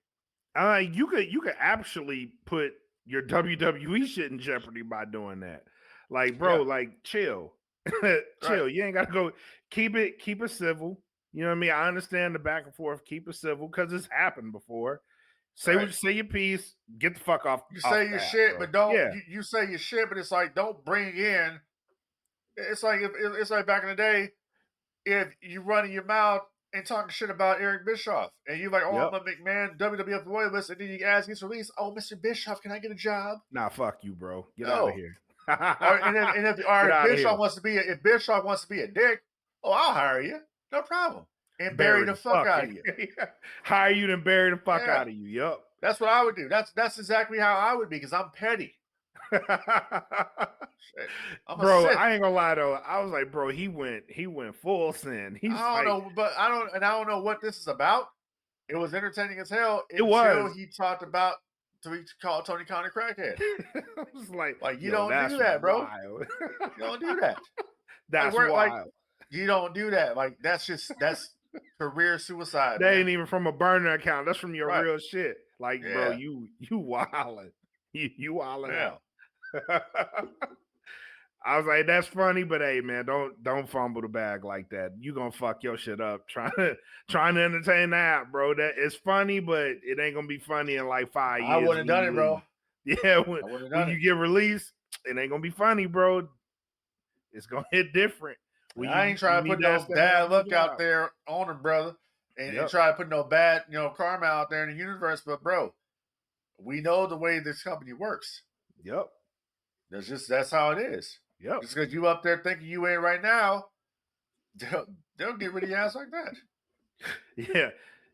You could actually put your WWE shit in jeopardy by doing that. Like, bro, like chill. Chill. Right. You ain't gotta go keep it civil. You know what I mean? I understand the back and forth, keep it civil, because it's happened before. Say what you say your piece, get the fuck off. You say your shit, bro. but don't you say your shit, but it's like don't bring in. It's like it's like back in the day, if you running your mouth and talking shit about Eric Bischoff, and you like, I'm a McMahon WWF loyalist, and then you ask his release, Mr. Bischoff, can I get a job? Nah, fuck you, bro. Get out of here. If Bischoff wants to be a dick, I'll hire you, no problem, and bury the fuck out of you. Hire you, then bury the fuck out of you. Yep. That's what I would do. That's exactly how I would be, because I'm petty. Bro, I ain't gonna lie though. I was like, bro, he went full sin. I don't know what this is about. It was entertaining as hell. It was. He talked about he called Tony Khan a crackhead. I was like you don't do that, bro. Wild. You don't do that. That's wild. You don't do that. Like that's career suicide. That ain't even from a burner account. That's from your real shit. Like, bro, you wildin'. You wildin' out. I was like, that's funny, but hey, man, don't fumble the bag like that. You gonna fuck your shit up trying to entertain that, bro. That it's funny, but it ain't gonna be funny in like 5 years. I wouldn't have done it, bro. Yeah, when you get released, it ain't gonna be funny, bro. It's gonna hit different. I ain't trying to put no bad luck out there on him, brother, and try to put no bad, karma out there in the universe. But bro, we know the way this company works. Yep. That's how it is. Yep. Just because you up there thinking you ain't right now, they'll get rid of your ass like that. Yeah.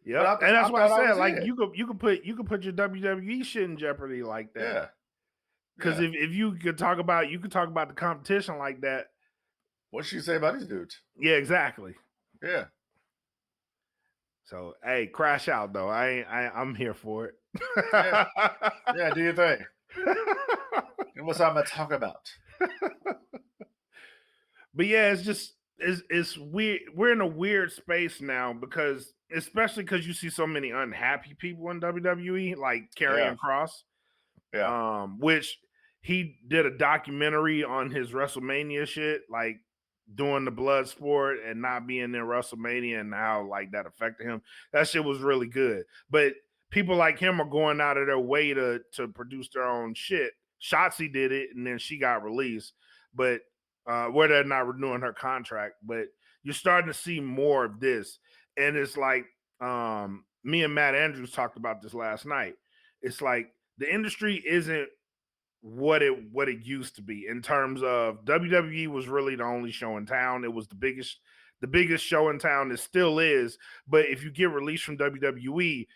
Yeah. And that's what I said. Like you could put your WWE shit in jeopardy like that. Yeah. Because if you could talk about the competition like that. What you say about these dudes? Yeah, exactly. Yeah. So hey, crash out though. I'm here for it. Yeah, do your thing. And what's I'm gonna talk about? But yeah, it's weird. We're in a weird space now because especially because you see so many unhappy people in WWE, like Karrion Kross. Yeah. Which he did a documentary on his WrestleMania shit, like doing the blood sport and not being in WrestleMania and how like that affected him. That shit was really good. But people like him are going out of their way to produce their own shit. Shotzi did it, and then she got released, but where they're not renewing her contract. But you're starting to see more of this, and it's like me and Matt Andrews talked about this last night. It's like the industry isn't what it used to be in terms of WWE was really the only show in town. It was the biggest show in town. It still is. But if you get released from WWE,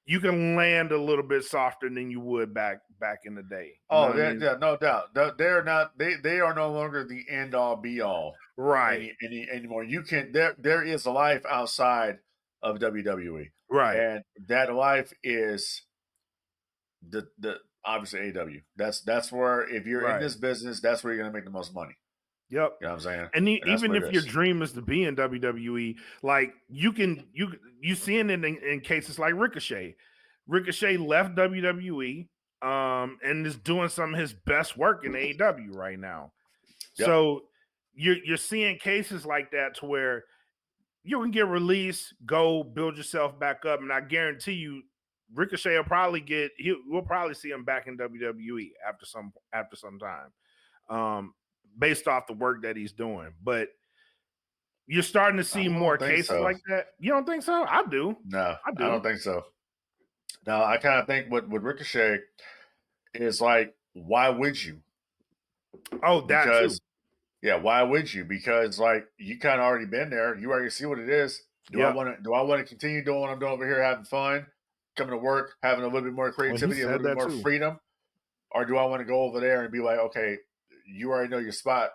you can land a little bit softer than you would back in the day. Oh, yeah, no doubt. They're not. They are no longer the end all be all, right? Anymore. You can. There is a life outside of WWE, right? And that life is the obviously AW. That's where if you're in this business, that's where you're gonna make the most money. Yep. You know what I'm saying? And even if your dream is to be in WWE, like you seeing it in cases like Ricochet. Ricochet left WWE and is doing some of his best work in AEW right now. Yep. So you're seeing cases like that to where you can get released, go build yourself back up, and I guarantee you Ricochet we'll probably see him back in WWE after some time. Based off the work that he's doing. But you're starting to see more cases like that. You don't think so? I do. No, I don't think so. No, I kind of think with Ricochet is like, why would you? Oh, that too. Yeah, why would you? Because like you kind of already been there. You already see what it is. Do I want to continue doing what I'm doing over here, having fun, coming to work, having a little bit more creativity, a little bit more freedom? Or do I want to go over there and be like, okay, you already know your spot,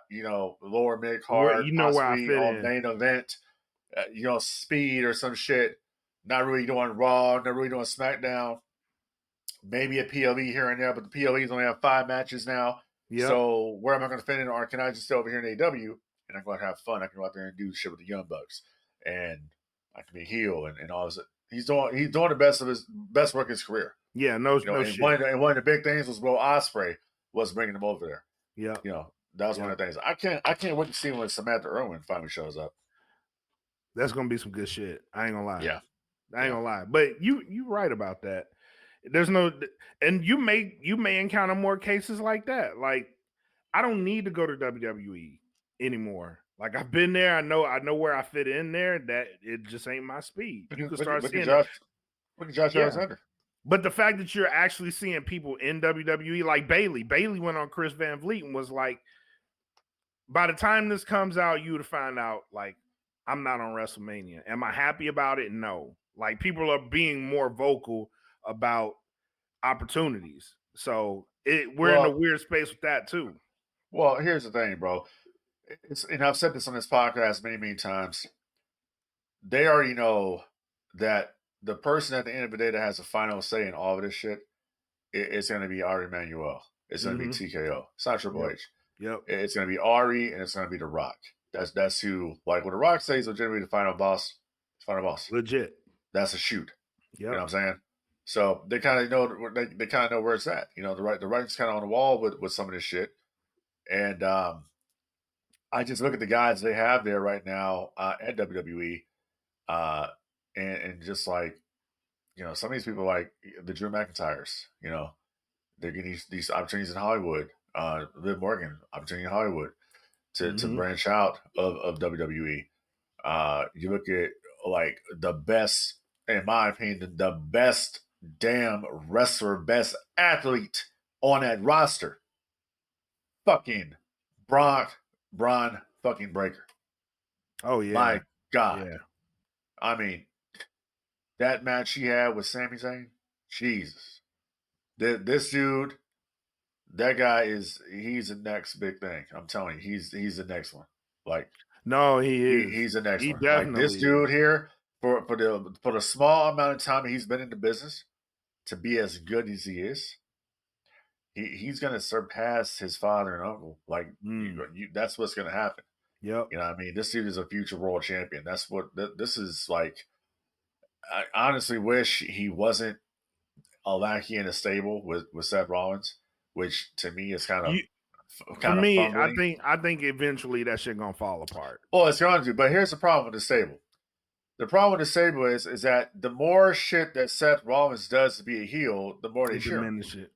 lower mid card, where I fit in. Main event, speed or some shit. Not really doing Raw, not really doing SmackDown. maybe a PLE here and there, but the PLEs only have 5 matches now. Yep. So where am I going to fit in? Or can I just stay over here in AW and I'm going to have fun? I can go out there and do shit with the Young Bucks, and I can be heel and all this. He's doing the best work of his career. Yeah, no and shit. one of the big things was Will Ospreay was bringing him over there. Yeah, that was one of the things. I can't wait to see when Samantha Irwin finally shows up. That's gonna be some good shit. I ain't gonna lie. Yeah, I ain't gonna lie. But you right about that. There's no, and you may encounter more cases like that. Like, I don't need to go to WWE anymore. Like, I've been there. I know where I fit in there. That it just ain't my speed. You can start seeing look at Josh Alexander. But the fact that you're actually seeing people in WWE, like Bailey went on Chris Van Vliet and was like, by the time this comes out, you would find out, like, I'm not on WrestleMania. Am I happy about it? No. Like, people are being more vocal about opportunities. So we're in a weird space with that too. Well, here's the thing, bro. And I've said this on this podcast many, many times. They already know that the person at the end of the day that has the final say in all of this shit, it's going to be Ari Emanuel. It's going to be TKO. It's not Triple H. Yep. It's going to be Ari, and it's going to be The Rock. That's who. Like when The Rock says he'll generally be the final boss. Final boss. Legit. That's a shoot. Yep. You know what I'm saying? So they kind of know. They kind of know where it's at. The writing's kind of on the wall with some of this shit. And I just look at the guys they have there right now at WWE. And just like, some of these people, like the Drew McIntyres, they're getting these opportunities in Hollywood. Liv Morgan, opportunity in Hollywood to branch out of WWE. You look at like the best, in my opinion, the best damn wrestler, best athlete on that roster. Fucking Braun fucking Breaker. Oh yeah. My God. Yeah. I mean, that match he had with Sami Zayn, Jesus. This dude, that guy he's the next big thing. I'm telling you, he's the next one. Like, no, he is. He's the next one. Definitely like this dude here, for the small amount of time he's been in the business, to be as good as he is, he's gonna surpass his father and uncle. Like, that's what's gonna happen. Yep. You know what I mean? This dude is a future world champion. That's what this is like. I honestly wish he wasn't a lackey in a stable with Seth Rollins, which to me is kind of for me. Fumbling. I think eventually that shit gonna fall apart. Well, it's going to. But here's the problem with the stable. The problem with the stable is that the more shit that Seth Rollins does to be a heel, the more they diminish it.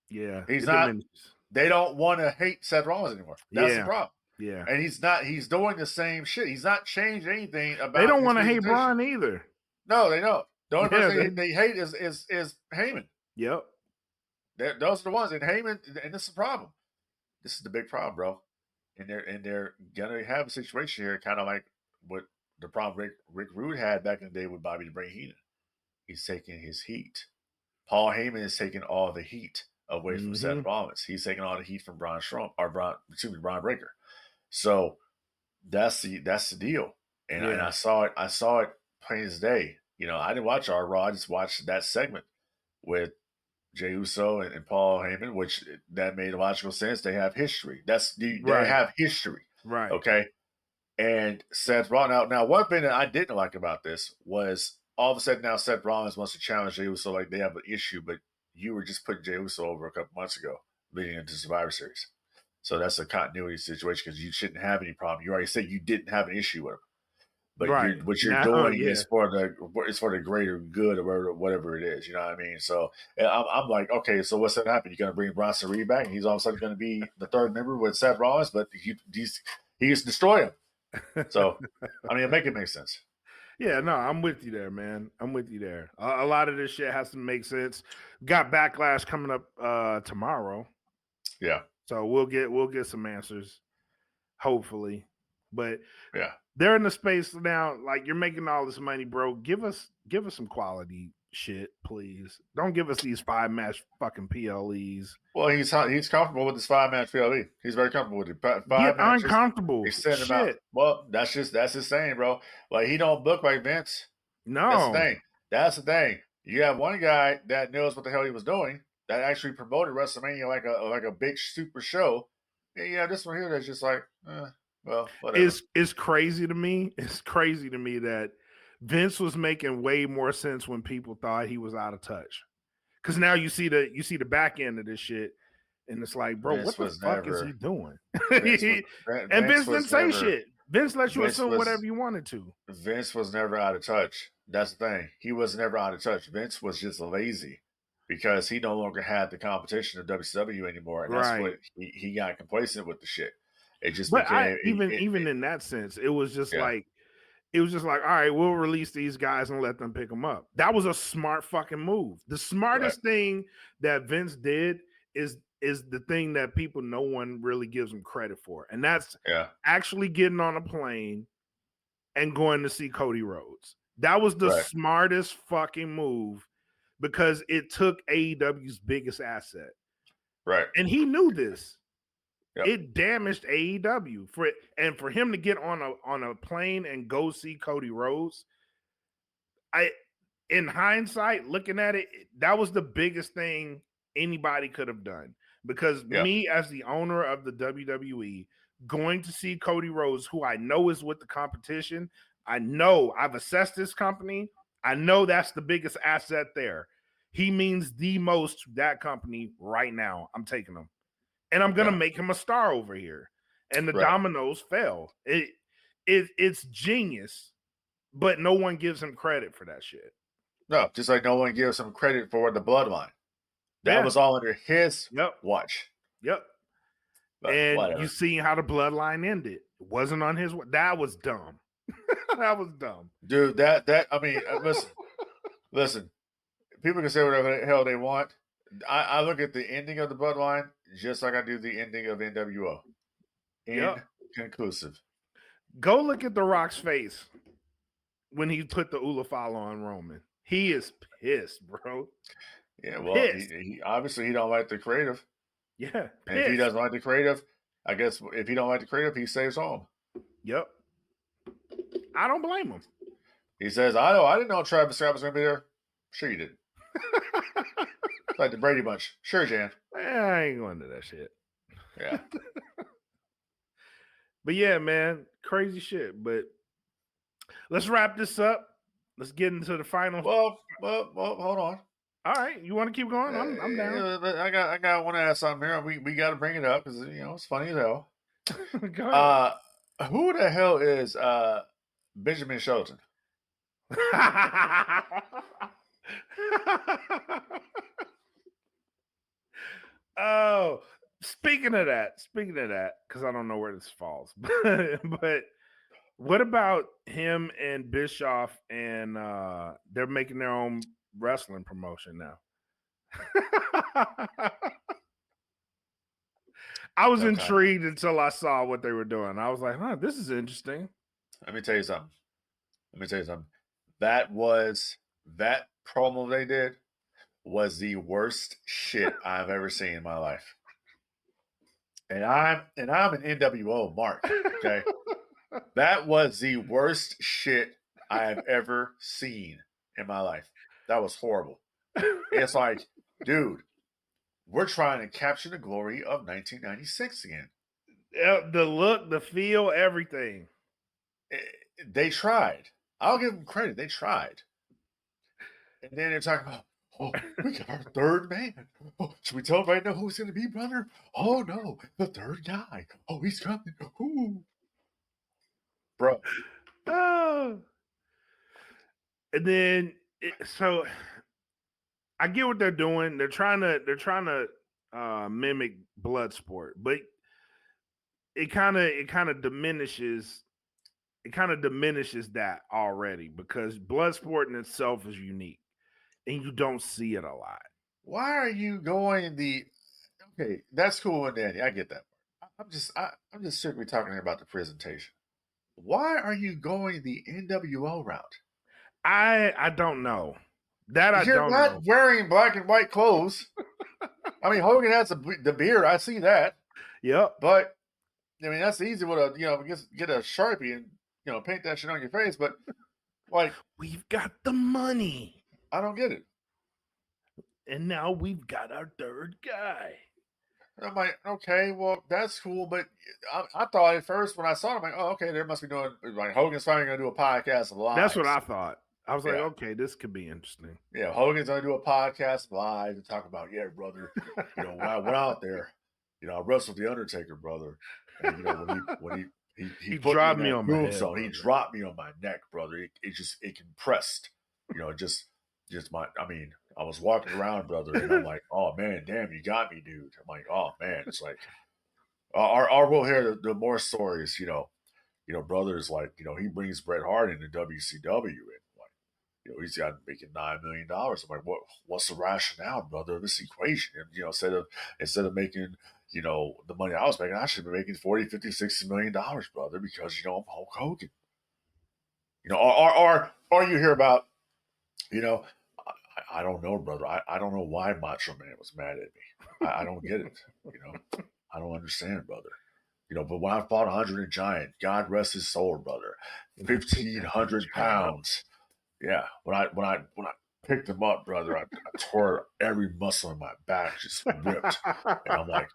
Yeah, he's not. Diminishes. They don't want to hate Seth Rollins anymore. That's the problem. Yeah, and he's not. He's doing the same shit. He's not changed anything about. They don't want to hate Braun either. No, they don't. The only person they hate is Heyman. Yep. Those are the ones. And Heyman, and this is the problem. This is the big problem, bro. And they're gonna have a situation here, kind of like what the problem Rick Rude had back in the day with Bobby the Brain Heenan. He's taking his heat. Paul Heyman is taking all the heat away from Seth Rollins. He's taking all the heat from Braun Breaker. So that's the deal. And I saw it plain as day. I didn't watch our Raw. I just watched that segment with Jey Uso and Paul Heyman, which that made logical sense. They have history. They have history. Right. Okay. And Seth Rollins. Now, one thing that I didn't like about this was all of a sudden now Seth Rollins wants to challenge Jey Uso like they have an issue, but you were just putting Jey Uso over a couple months ago leading into Survivor Series. So that's a continuity situation because you shouldn't have any problem. You already said you didn't have an issue with him. But what you're doing is for the greater good or whatever it is. You know what I mean? So I'm like, okay, so what's going to happen? You're going to bring Bronson Reed back, and he's all of a sudden going to be the third member with Seth Rollins, but he's destroy him. So, I mean, make it make sense. Yeah, no, I'm with you there, man. I'm with you there. A lot of this shit has to make sense. Got Backlash coming up tomorrow. Yeah. So we'll get some answers, hopefully. But yeah, they're in the space now. Like, you're making all this money, bro. Give us some quality shit, please. Don't give us these 5-match fucking PLEs. Well, he's comfortable with this 5-match PLE. He's very comfortable with it. Get uncomfortable. Shit. Well, that's his saying, bro. Like, he don't book like Vince. No, That's the thing. You have one guy that knows what the hell he was doing that actually promoted WrestleMania like a big super show. And yeah, this one here that's just like, well, whatever. It's crazy to me. It's crazy to me that Vince was making way more sense when people thought he was out of touch. Because now you see the back end of this shit, and it's like, bro, Vince what the fuck is he doing? And Vince didn't say shit. Vince let you assume whatever you wanted to. Vince was never out of touch. That's the thing. He was never out of touch. Vince was just lazy because he no longer had the competition of WCW anymore, and that's what he got complacent with the shit. It just became even in that sense, it was just like. It was just like, all right, we'll release these guys and let them pick them up. That was a smart fucking move. The smartest thing that Vince did is the thing that no one really gives him credit for. And that's actually getting on a plane and going to see Cody Rhodes. That was the smartest fucking move because it took AEW's biggest asset. Right. And he knew this. Yep. It damaged AEW for him to get on a plane and go see Cody Rhodes. In hindsight, looking at it, that was the biggest thing anybody could have done. Because me, as the owner of the WWE, going to see Cody Rhodes, who I know is with the competition, I know I've assessed this company. I know that's the biggest asset there. He means the most to that company right now. I'm taking him. And I'm going to make him a star over here. And the dominoes fell. It's genius, but no one gives him credit for that shit. No, just like no one gives him credit for the bloodline. That was all under his watch. Yep. But and you see how the bloodline ended. It wasn't on his. That was dumb. That was dumb. Dude, I mean, listen. People can say whatever the hell they want. I look at the ending of the bloodline just like I do the ending of NWO. Inconclusive. Go look at The Rock's face when he put the Ulafala on Roman. He is pissed, bro. Yeah, well, he obviously he don't like the creative. Yeah, and if he doesn't like the creative, I guess if he don't like the creative, he stays home. Yep. I don't blame him. He says, I didn't know Travis Scott was going to be there. Sure you did. Like the Brady Bunch. Sure, Jan. I ain't going to that shit. Yeah. But yeah, man, crazy shit. But let's wrap this up. Let's get into the final. Well, hold on. All right, you want to keep going? I'm down. I want to ask something here. We got to bring it up because it's funny as hell. Go ahead. Who the hell is Benjamin Shelton? Oh, speaking of that, because I don't know where this falls, but what about him and Bischoff and they're making their own wrestling promotion now? I was intrigued until I saw what they were doing. I was like, this is interesting. Let me tell you something. That promo they did was the worst shit I've ever seen in my life. And I'm an NWO mark, okay? That was the worst shit I have ever seen in my life. That was horrible. It's like, dude, we're trying to capture the glory of 1996 again. The look, the feel, everything. They tried. I'll give them credit. They tried. And then they're talking about, we got our third man. Should we tell him right now who's going to be, brother? Oh, no, the third guy. Oh, he's coming. Ooh. Bro. And then, so I get what they're doing. They're trying to mimic Bloodsport, but it kind of diminishes. It kind of diminishes that already because Bloodsport in itself is unique. And you don't see it a lot. Why are you going okay, that's cool and dandy. I get that. I'm just strictly talking about the presentation. Why are you going the NWO route? I don't know. You're don't know. You're not wearing black and white clothes. I mean, Hogan has the beard. I see that. Yep. But I mean, that's easy with get a Sharpie and paint that shit on your face. But like, we've got the money. I don't get it. and now we've got our third guy. And I'm like, okay, well, that's cool. But I thought at first when I saw it, I'm like, oh, okay, they must be doing, like, Hogan's finally going to do a podcast live. That's what I thought. I was like, Yeah. okay, this could be interesting. Yeah, Hogan's going to do a podcast live and talk about, yeah, brother, when I went out there, I wrestled the Undertaker, brother. And, when he put dropped me me on my head, so he brother. dropped me on my neck, brother. It compressed, I was walking around, brother, and I'm like, oh man, damn, you got me, dude. I'm like, oh man, it's like, we'll hear the more stories, brothers like, he brings Bret Hart into WCW, and like, he's got making $9 million. I'm like, what's the rationale, brother, of this equation? And, instead of making, the money I was making, I should be making 40, 50, 60 million dollars, brother, because, I'm Hulk Hogan. Or you hear about, I don't know, brother. I don't know why Macho Man was mad at me. I don't get it. I don't understand, brother. But when I fought Andre the Giant, God rest his soul, brother, 1,500 pounds. Yeah, when I picked him up, brother, I tore every muscle in my back, just ripped, and I'm like,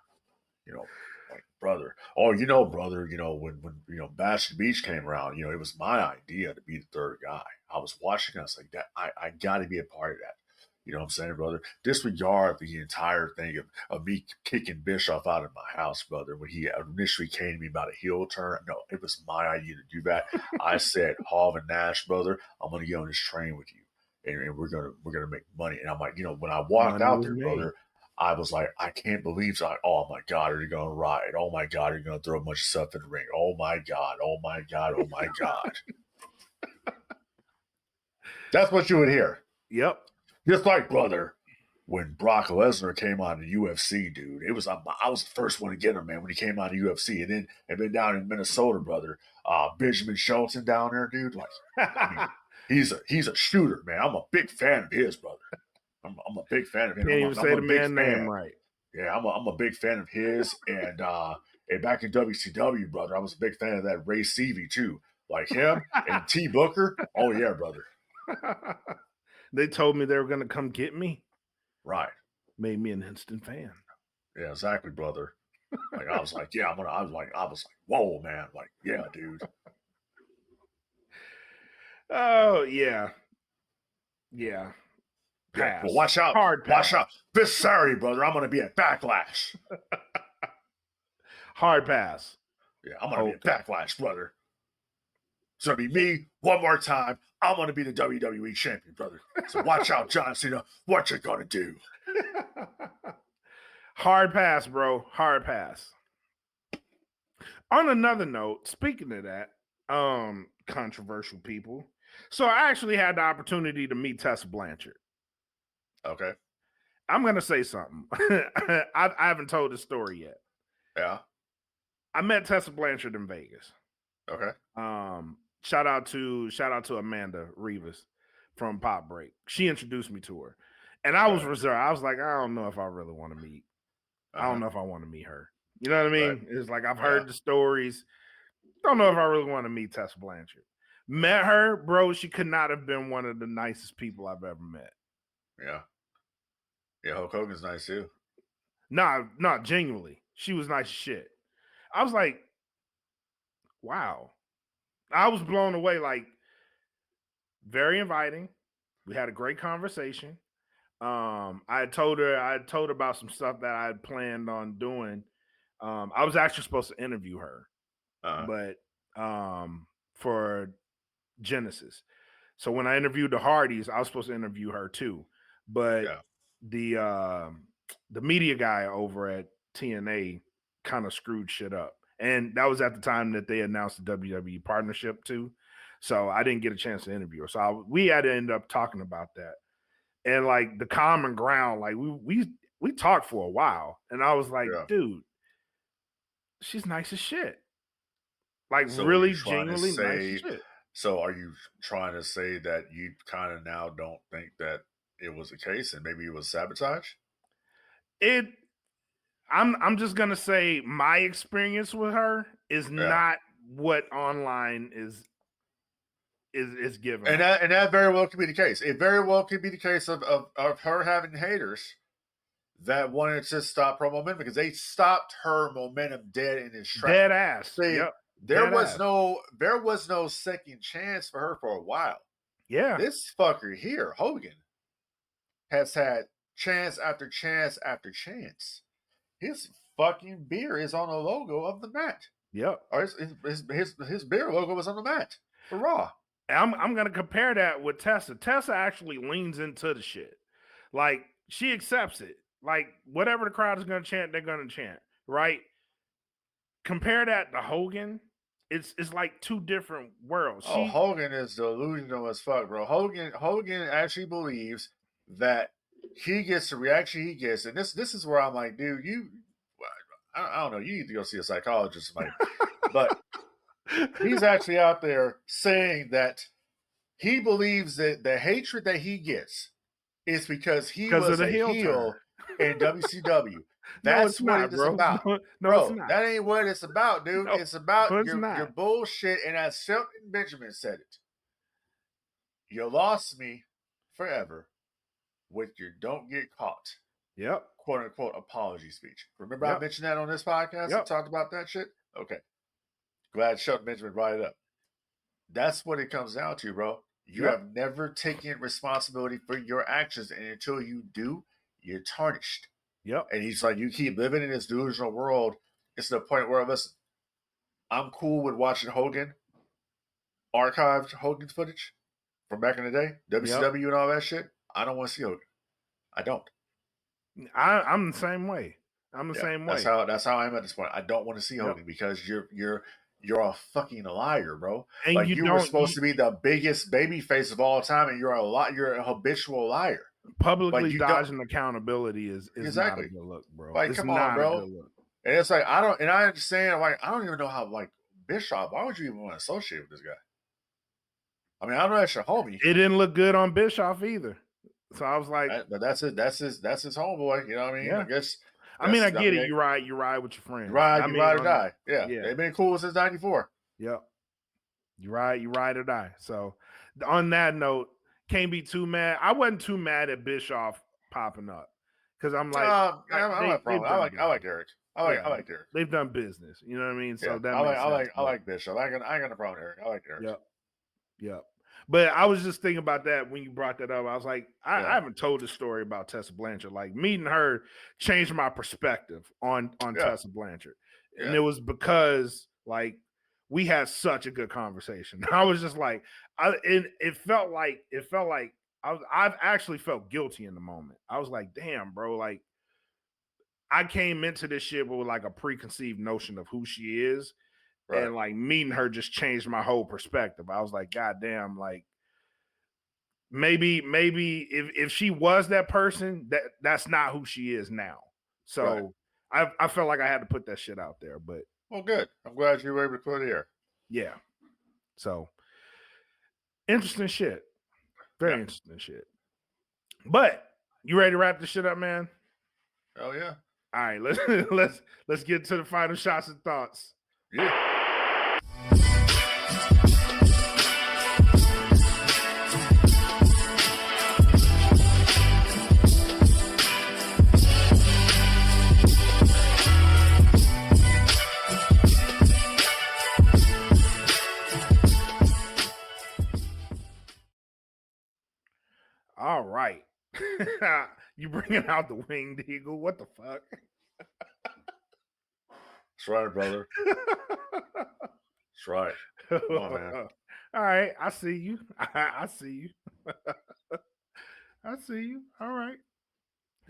brother. Oh, brother. When Bash the Beach came around, it was my idea to be the third guy. I was watching. I was like, that I got to be a part of that. You know what I'm saying, brother? Disregard the entire thing of me kicking Bischoff out of my house, brother, when he initially came to me about a heel turn. No, it was my idea to do that. I said, Hall and Nash, brother, I'm going to get on this train with you, and we're gonna make money. And I'm like, when I walked Money out was there, made. brother, I was like, I can't believe that. Oh my God, are you going to ride? Oh my God, are you going to throw a bunch of stuff in the ring? Oh my God, oh my God, oh my God. That's what you would hear. Yep. Just like, brother, when Brock Lesnar came on the UFC, dude, I was the first one to get him, man, when he came on the UFC. And then down in Minnesota, brother, Benjamin Shelton down there, dude, like, he's a shooter, man. I'm a big fan of his, brother. I'm a big fan of him. Can't even say the man's name right. Yeah, I'm a big fan of his. And back in WCW, brother, I was a big fan of that Ray Seavey too. Like him and T Booker. Oh yeah, brother. They told me they were gonna come get me. Right. Made me an instant fan. Yeah, exactly, brother. Like I was like, yeah, I was like, whoa, man. Like, yeah, dude. Oh yeah. Yeah. Yeah, well, watch out. Hard pass. Watch out. This Saturday, brother, I'm going to be at Backlash. Hard pass. Yeah, I'm going to be at Backlash, brother. It's going to be me one more time. I'm going to be the WWE champion, brother. So watch out, John Cena. What you going to do? Hard pass, bro. Hard pass. On another note, speaking of that, controversial people. So I actually had the opportunity to meet Tessa Blanchard. Okay. I'm going to say something. I haven't told the story yet. Yeah. I met Tessa Blanchard in Vegas. Okay. Shout out to Amanda Rivas from Pop Break. She introduced me to her. And I was reserved. I was like, I don't know if I really want to meet. I don't know if I want to meet her. You know what I mean? Right. It's like I've heard the stories. Don't know if I really want to meet Tessa Blanchard. Met her, bro. She could not have been one of the nicest people I've ever met. Yeah. Yeah, Hulk Hogan's nice too. Nah, genuinely. She was nice as shit. I was like, wow. I was blown away, like, very inviting. We had a great conversation. I told her about some stuff that I had planned on doing. I was actually supposed to interview her, but for Genesis. So when I interviewed the Hardys, I was supposed to interview her too. But the media guy over at TNA kind of screwed shit up. And that was at the time that they announced the WWE partnership too. So I didn't get a chance to interview her. So we had to end up talking about that. And like the common ground, like we talked for a while. And I was like, dude, she's nice as shit. Like so really genuinely nice as shit. So are you trying to say that you kind of now don't think that it was the case and maybe it was sabotage? I'm just gonna say my experience with her is not what online is is given. And that very well could be the case. It very well could be the case of her having haters that wanted to stop her momentum because they stopped her momentum dead in its tracks. Dead ass. See, Yep. There was no second chance for her for a while. Yeah. This fucker here, Hogan, has had chance after chance after chance. His fucking beer is on the logo of the mat. Yep. Or his beer logo was on the mat for Raw. I'm gonna compare that with Tessa. Tessa actually leans into the shit. Like she accepts it. Like whatever the crowd is gonna chant, they're gonna chant, right? Compare that to Hogan. It's like two different worlds. Hogan is delusional as fuck, bro. Hogan actually believes that he gets the reaction he gets, and this is where I'm like, dude, I don't know, you need to go see a psychologist, like, but he's actually out there saying that he believes that the hatred that he gets is because he was a heel in WCW. That's what it's about. No, bro, it's not. That ain't what it's about, dude. No, it's about your bullshit. And as Shelton Benjamin said it, you lost me forever with your don't get caught. Yep. Quote unquote apology speech. Remember I mentioned that on this podcast? I talked about that shit? Okay. Glad Shelton Benjamin brought it up. That's what it comes down to, bro. You have never taken responsibility for your actions, and until you do, you're tarnished. Yep. And he's like, you keep living in this delusional world. It's to the point where, listen, I'm cool with watching Hogan, archived Hogan footage from back in the day, WCW and all that shit. I don't want to see Hogan. I don't. I'm the same way. I'm the same way. That's how I'm at this point. I don't want to see Hogan because you're a fucking liar, bro. And like you were supposed to be the biggest baby face of all time, and you're a habitual liar. Publicly dodging accountability is exactly not a good look, bro. Like, come on, bro. And it's like I understand. Like, I don't even know how. Like Bischoff, why would you even want to associate with this guy? I mean, I know that's your homie. It didn't look good on Bischoff either. So I was like, but that's it. That's his homeboy. You know what I mean? Yeah. I guess. I get it. You ride with your friends. You ride or die. Yeah. They've been cool since '94. Yep. You ride or die. So on that note, can't be too mad. I wasn't too mad at Bischoff popping up because I'm like, I like Eric. I like Eric. They've done business. You know what I mean? So that I like Bischoff. I ain't got no problem with Eric. I like Eric. Yep. But I was just thinking about that when you brought that up. I was like, I haven't told the story about Tessa Blanchard. Like meeting her changed my perspective on Tessa Blanchard. Yeah. And it was because like we had such a good conversation. I was just like, it felt like I've actually felt guilty in the moment. I was like, damn, bro, like I came into this shit with like a preconceived notion of who she is. Right. And like meeting her just changed my whole perspective. I was like, God damn, like maybe if she was that person, that's not who she is now. So I felt like I had to put that shit out there. But well, good. I'm glad you were able to put it here. Yeah. So interesting shit. Very interesting shit. But you ready to wrap this shit up, man? Oh yeah. All right, let's get to the final shots and thoughts. Yeah. All right. You bringing out the winged eagle? What the fuck? That's right, brother. That's right. Come on, man. All right. I see you. I see you. I see you. All right.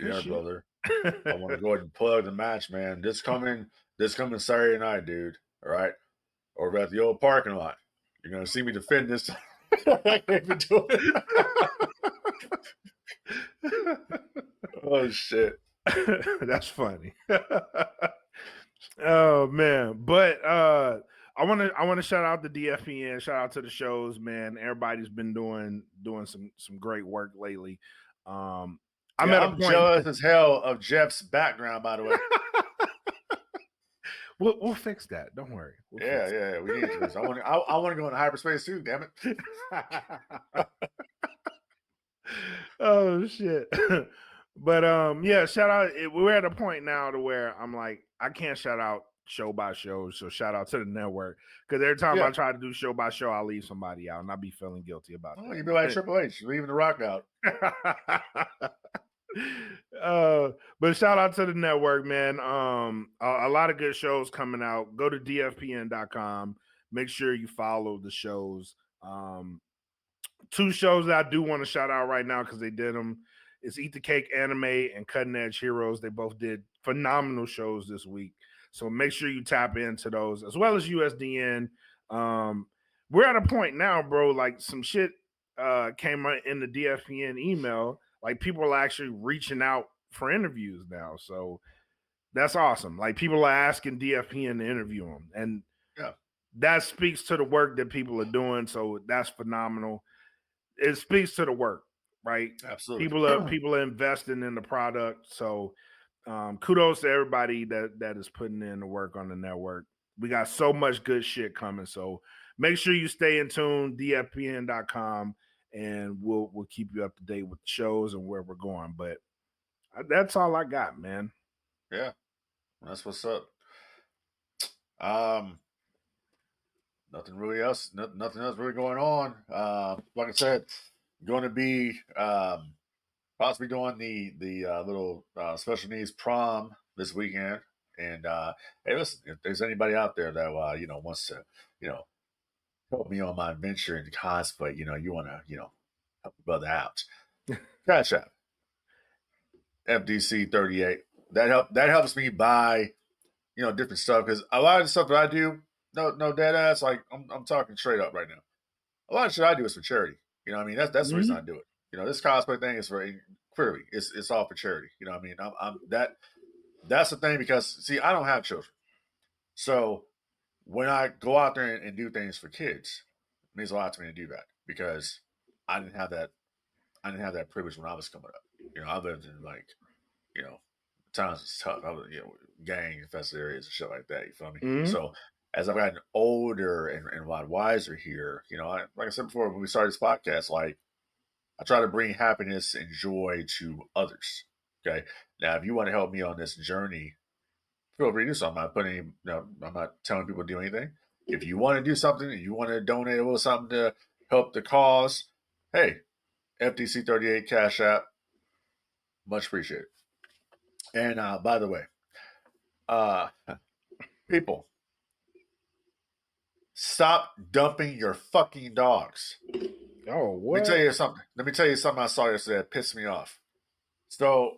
Yeah, brother. I want to go ahead and plug the match, man. This coming Saturday night, dude. All right. Over at the old parking lot. You're going to see me defend this. I can't even do it. Oh shit. That's funny. Oh man. But I want to shout out the DFPN, shout out to the shows, man. Everybody's been doing some great work lately. I'm jealous as hell of Jeff's background, by the way. We'll fix that. Don't worry. We'll fix Yeah. We need to. Do this. I want to go into hyperspace too. Damn it. Oh shit. But yeah, shout out. We're at a point now to where I'm like, I can't shout out show by show, so shout out to the network, because every time I try to do show by show, I leave somebody out and I be feeling guilty about that. You'd be like Triple H leaving The Rock out. But shout out to the network, man. A lot of good shows coming out. Go to dfpn.com. Make sure you follow the shows. Two shows that I do want to shout out right now because they did them. It's Eat the Cake Anime and Cutting Edge Heroes. They both did phenomenal shows this week. So make sure you tap into those, as well as USDN. We're at a point now, bro, like some shit came in the DFPN email. Like people are actually reaching out for interviews now. So that's awesome. Like people are asking DFPN to interview them. And that speaks to the work that people are doing. So that's phenomenal. It speaks to the work, right? Absolutely. People are investing in the product. So kudos to everybody that is putting in the work on the network. We got so much good shit coming. So make sure you stay in tune, dfpn.com, and we'll keep you up to date with the shows and where we're going. But that's all I got, man. Yeah, that's what's up. Nothing really else. Nothing else really going on. Like I said, going to be possibly doing the little special needs prom this weekend. And hey, listen, if there's anybody out there that wants to help me on my venture into cosplay, you want to help a brother out, Cash App FDC 38. That helps me buy different stuff, because a lot of the stuff that I do. No dead ass. Like I'm talking straight up right now. A lot of shit I do is for charity. You know what I mean? That's the reason I do it. This cosplay thing is clearly it's all for charity. You know what I mean? That's the thing, because see, I don't have children. So when I go out there and do things for kids, it means a lot to me to do that, because I didn't have that privilege when I was coming up. I lived in times it's tough. I was gang infested areas and shit like that. You feel me? Mm-hmm. So as I've gotten older and a lot wiser here, like I said before, when we started this podcast, like I try to bring happiness and joy to others. Okay. Now, if you want to help me on this journey, feel free to do so. I'm not telling people to do anything. If you want to do something and you want to donate a little something to help the cause, hey, FTC 38 Cash App, much appreciated. And by the way, people, stop dumping your fucking dogs. Oh, what? Let me tell you something I saw yesterday that pissed me off. So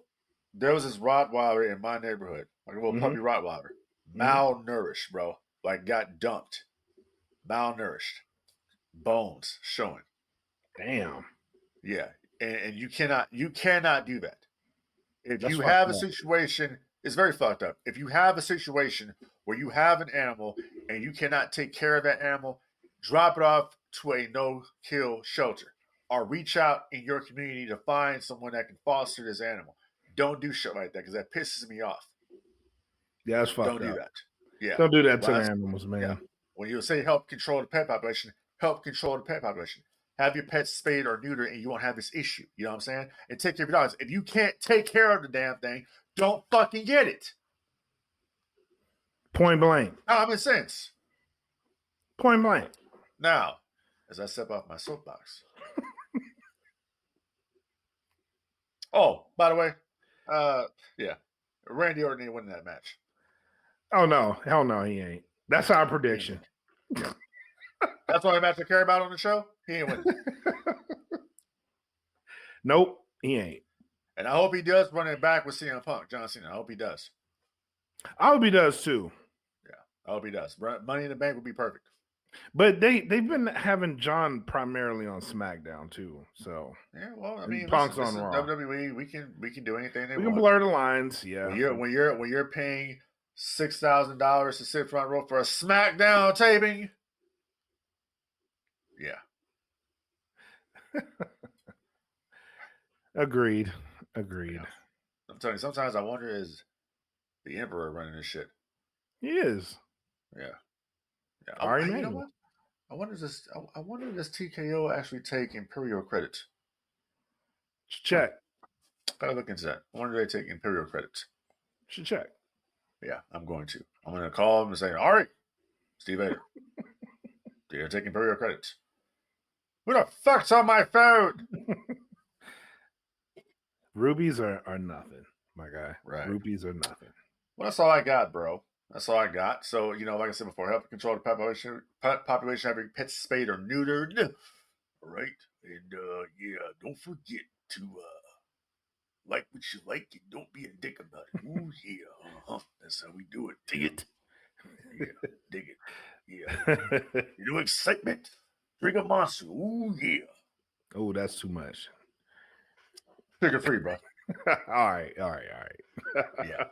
there was this Rottweiler in my neighborhood, like a little puppy Rottweiler, malnourished, bro. Like got dumped, malnourished, bones showing. Damn. Yeah, and you cannot do that. If That's you have a fucked up. situation, it's very fucked up. If you have a situation where you have an animal and you cannot take care of that animal, drop it off to a no-kill shelter, or reach out in your community to find someone that can foster this animal. Don't do shit like that, because that pisses me off. Yeah, that's fucked Don't do up. that. Yeah. Don't do that to the animals, man. Yeah. When you say help control the pet population, help control the pet population. Have your pets spayed or neutered, and you won't have this issue. You know what I'm saying? And take care of your dogs. If you can't take care of the damn thing, don't fucking get it. Point blank. Common sense. Point blank. Now, as I step off my soapbox. Oh, by the way, yeah, Randy Orton ain't winning that match. Oh no, hell no, he ain't. That's our prediction. That's the only match I care about on the show. He ain't winning. Nope, he ain't. And I hope he does run it back with CM Punk, John Cena. I hope he does. I hope he does too. Yeah, I hope he does. Money in the Bank would be perfect. But they've been having John primarily on SmackDown too. So yeah, well, I mean, Punk's listen, on Raw. WWE, we can do anything they We want. can blur the lines. Yeah. When you're paying $6,000 to sit front row for a SmackDown taping. Yeah. Agreed. Yeah. I'm telling you, sometimes I wonder, is the Emperor running this shit? He is. Yeah. Ari You know Emanuel. what? I wonder does TKO actually take Imperial credit? Check. Gotta look into that. I wonder if they take Imperial credit. Should check. Yeah, I'm going to. I'm going to call him and say, all right, Steve Vader, you're taking Imperial credit. Who the fuck's on my phone? Rubies are nothing, my guy. Right. Rubies are nothing. Well, that's all I got, bro. That's all I got. So, like I said before, help control the population having pets spayed or neutered. All right. And, don't forget to like what you like and don't be a dick about it. Ooh, yeah. That's how we do it. Dig it. Yeah, dig it. Yeah. Excitement. Drink a monster. Ooh, yeah. Oh, that's too much. Sugar free, bro. all right. Yeah.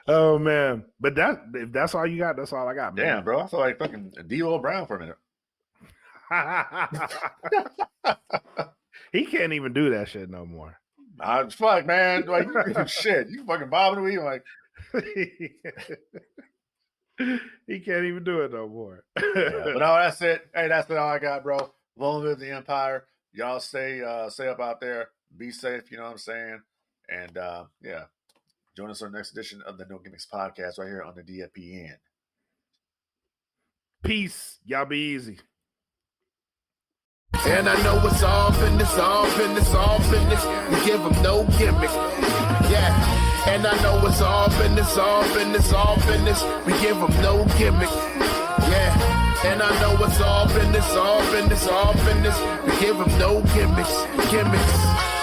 Oh man, but if that's all you got, that's all I got, man. Damn, bro. I feel like fucking D.O. Brown for a minute. He can't even do that shit no more. Fuck, man. Like, shit. You fucking bobbing me. Like, he can't even do it no more. But no, that's it. Hey, that's all I got, bro. Long live the Empire. Y'all stay up out there. Be safe, you know what I'm saying? And yeah. Join us on the next edition of the No Gimmicks podcast right here on the DFPN. Peace. Y'all be easy. And I know it's all business. We give them no gimmick. Yeah. And I know it's all business. We give them no gimmick. Yeah. And I know it's all business. We give them no gimmicks.